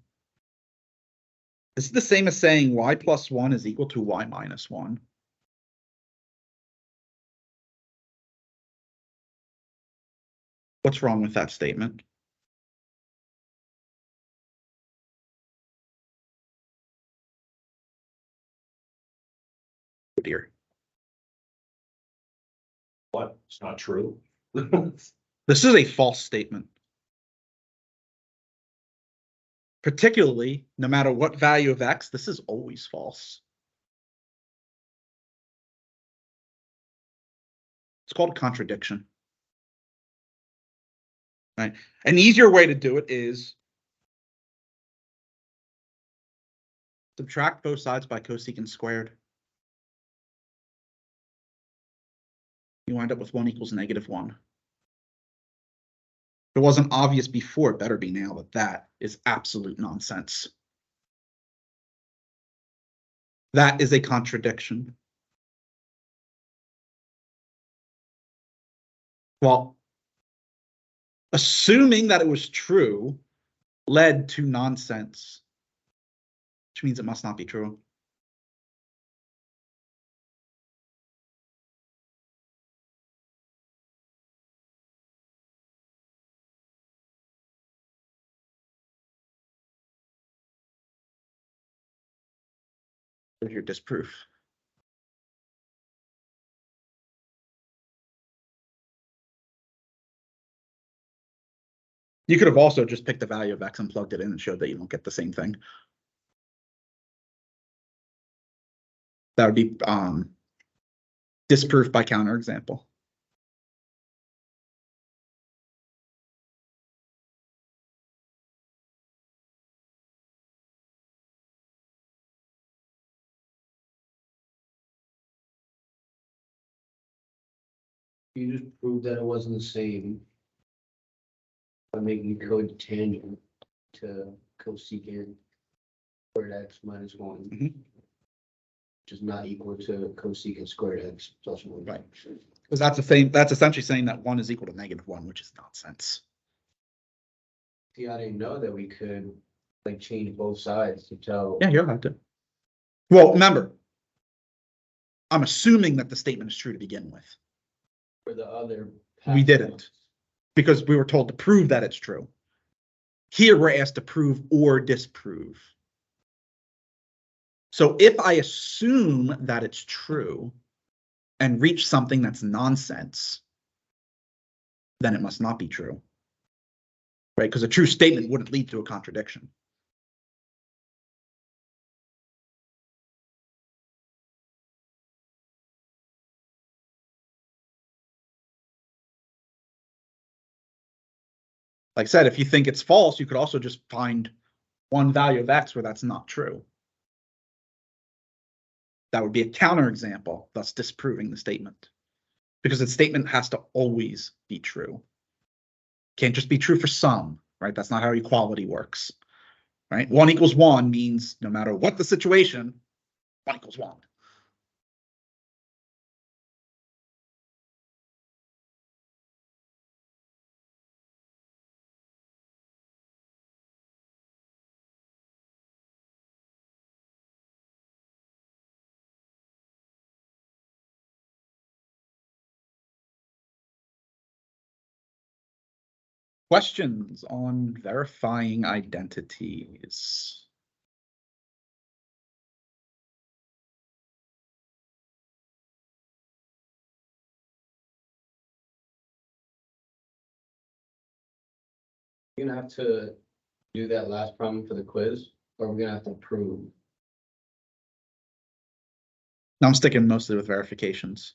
This is the same as saying y plus 1 is equal to y minus 1. What's wrong with that statement? Oh dear. What? It's not true. This is a false statement. Particularly, no matter what value of x, this is always false. It's called contradiction. Right? An easier way to do it is subtract both sides by cosecant squared. You wind up with 1 equals -1. If it wasn't obvious before, it better be now that that is absolute nonsense. That is a contradiction. Well, assuming that it was true led to nonsense, which means it must not be true. There's your disproof. You could have also just picked the value of x and plugged it in and showed that you don't get the same thing. That would be disproof by counterexample. You just proved that it wasn't the same. By making cotangent to cosecant squared x minus one. Mhm. Which is not equal to cosecant squared x plus one. Right. Because that's the same, that's essentially saying that 1 is equal to -1, which is nonsense. See, I didn't know that we could like change both sides to tell. Yeah, you'll have to. Well, remember, I'm assuming that the statement is true to begin with, For the other. We didn't. because we were told to prove that it's true. Here, we're asked to prove or disprove. So if I assume that it's true and reach something that's nonsense, then it must not be true. Right? Because a true statement wouldn't lead to a contradiction. Like I said, if you think it's false, you could also just find one value of x where that's not true. That would be a counterexample, thus disproving the statement. Because the statement has to always be true. Can't just be true for some, right? That's not how equality works, right? 1 = 1 means no matter what the situation, 1 = 1. Questions on verifying identities? You're gonna have to do that last problem for the quiz, or we're gonna have to prove. Now I'm sticking mostly with verifications.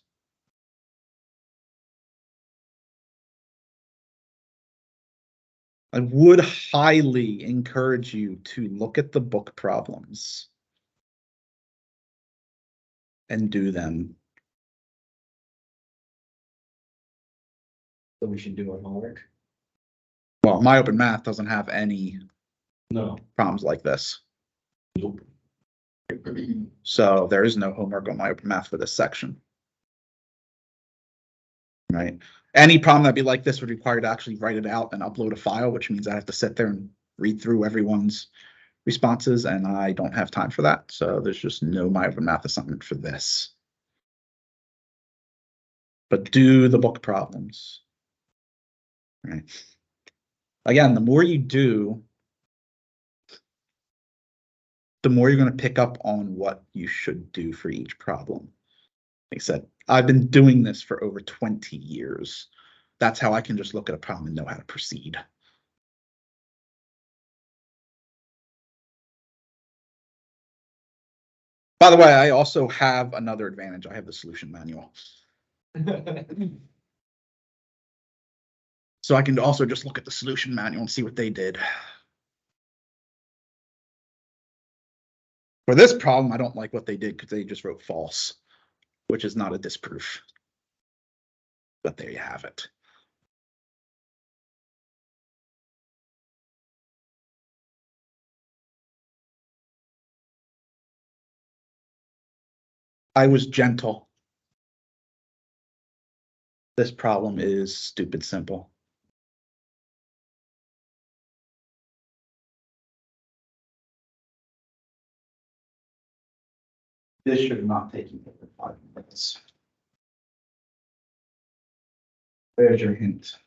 I would highly encourage you to look at the book problems and do them. So we should do our homework. Well, my open math doesn't have any No. problems like this. So there is no homework on my open math for this section. Right? Any problem that'd be like this would require to actually write it out and upload a file, which means I have to sit there and read through everyone's responses, and I don't have time for that. So there's just no my open math assignment for this. But do the book problems. Right? Again, the more you do, the more you're going to pick up on what you should do for each problem. Like I said, I've been doing this for over 20 years. That's how I can just look at a problem and know how to proceed. By the way, I also have another advantage. I have the solution manual. So I can also just look at the solution manual and see what they did. For this problem, I don't like what they did because they just wrote false, which is not a disproof. But there you have it. I was gentle. This problem is stupid simple. This should not take you more than 5 minutes. There's your hint.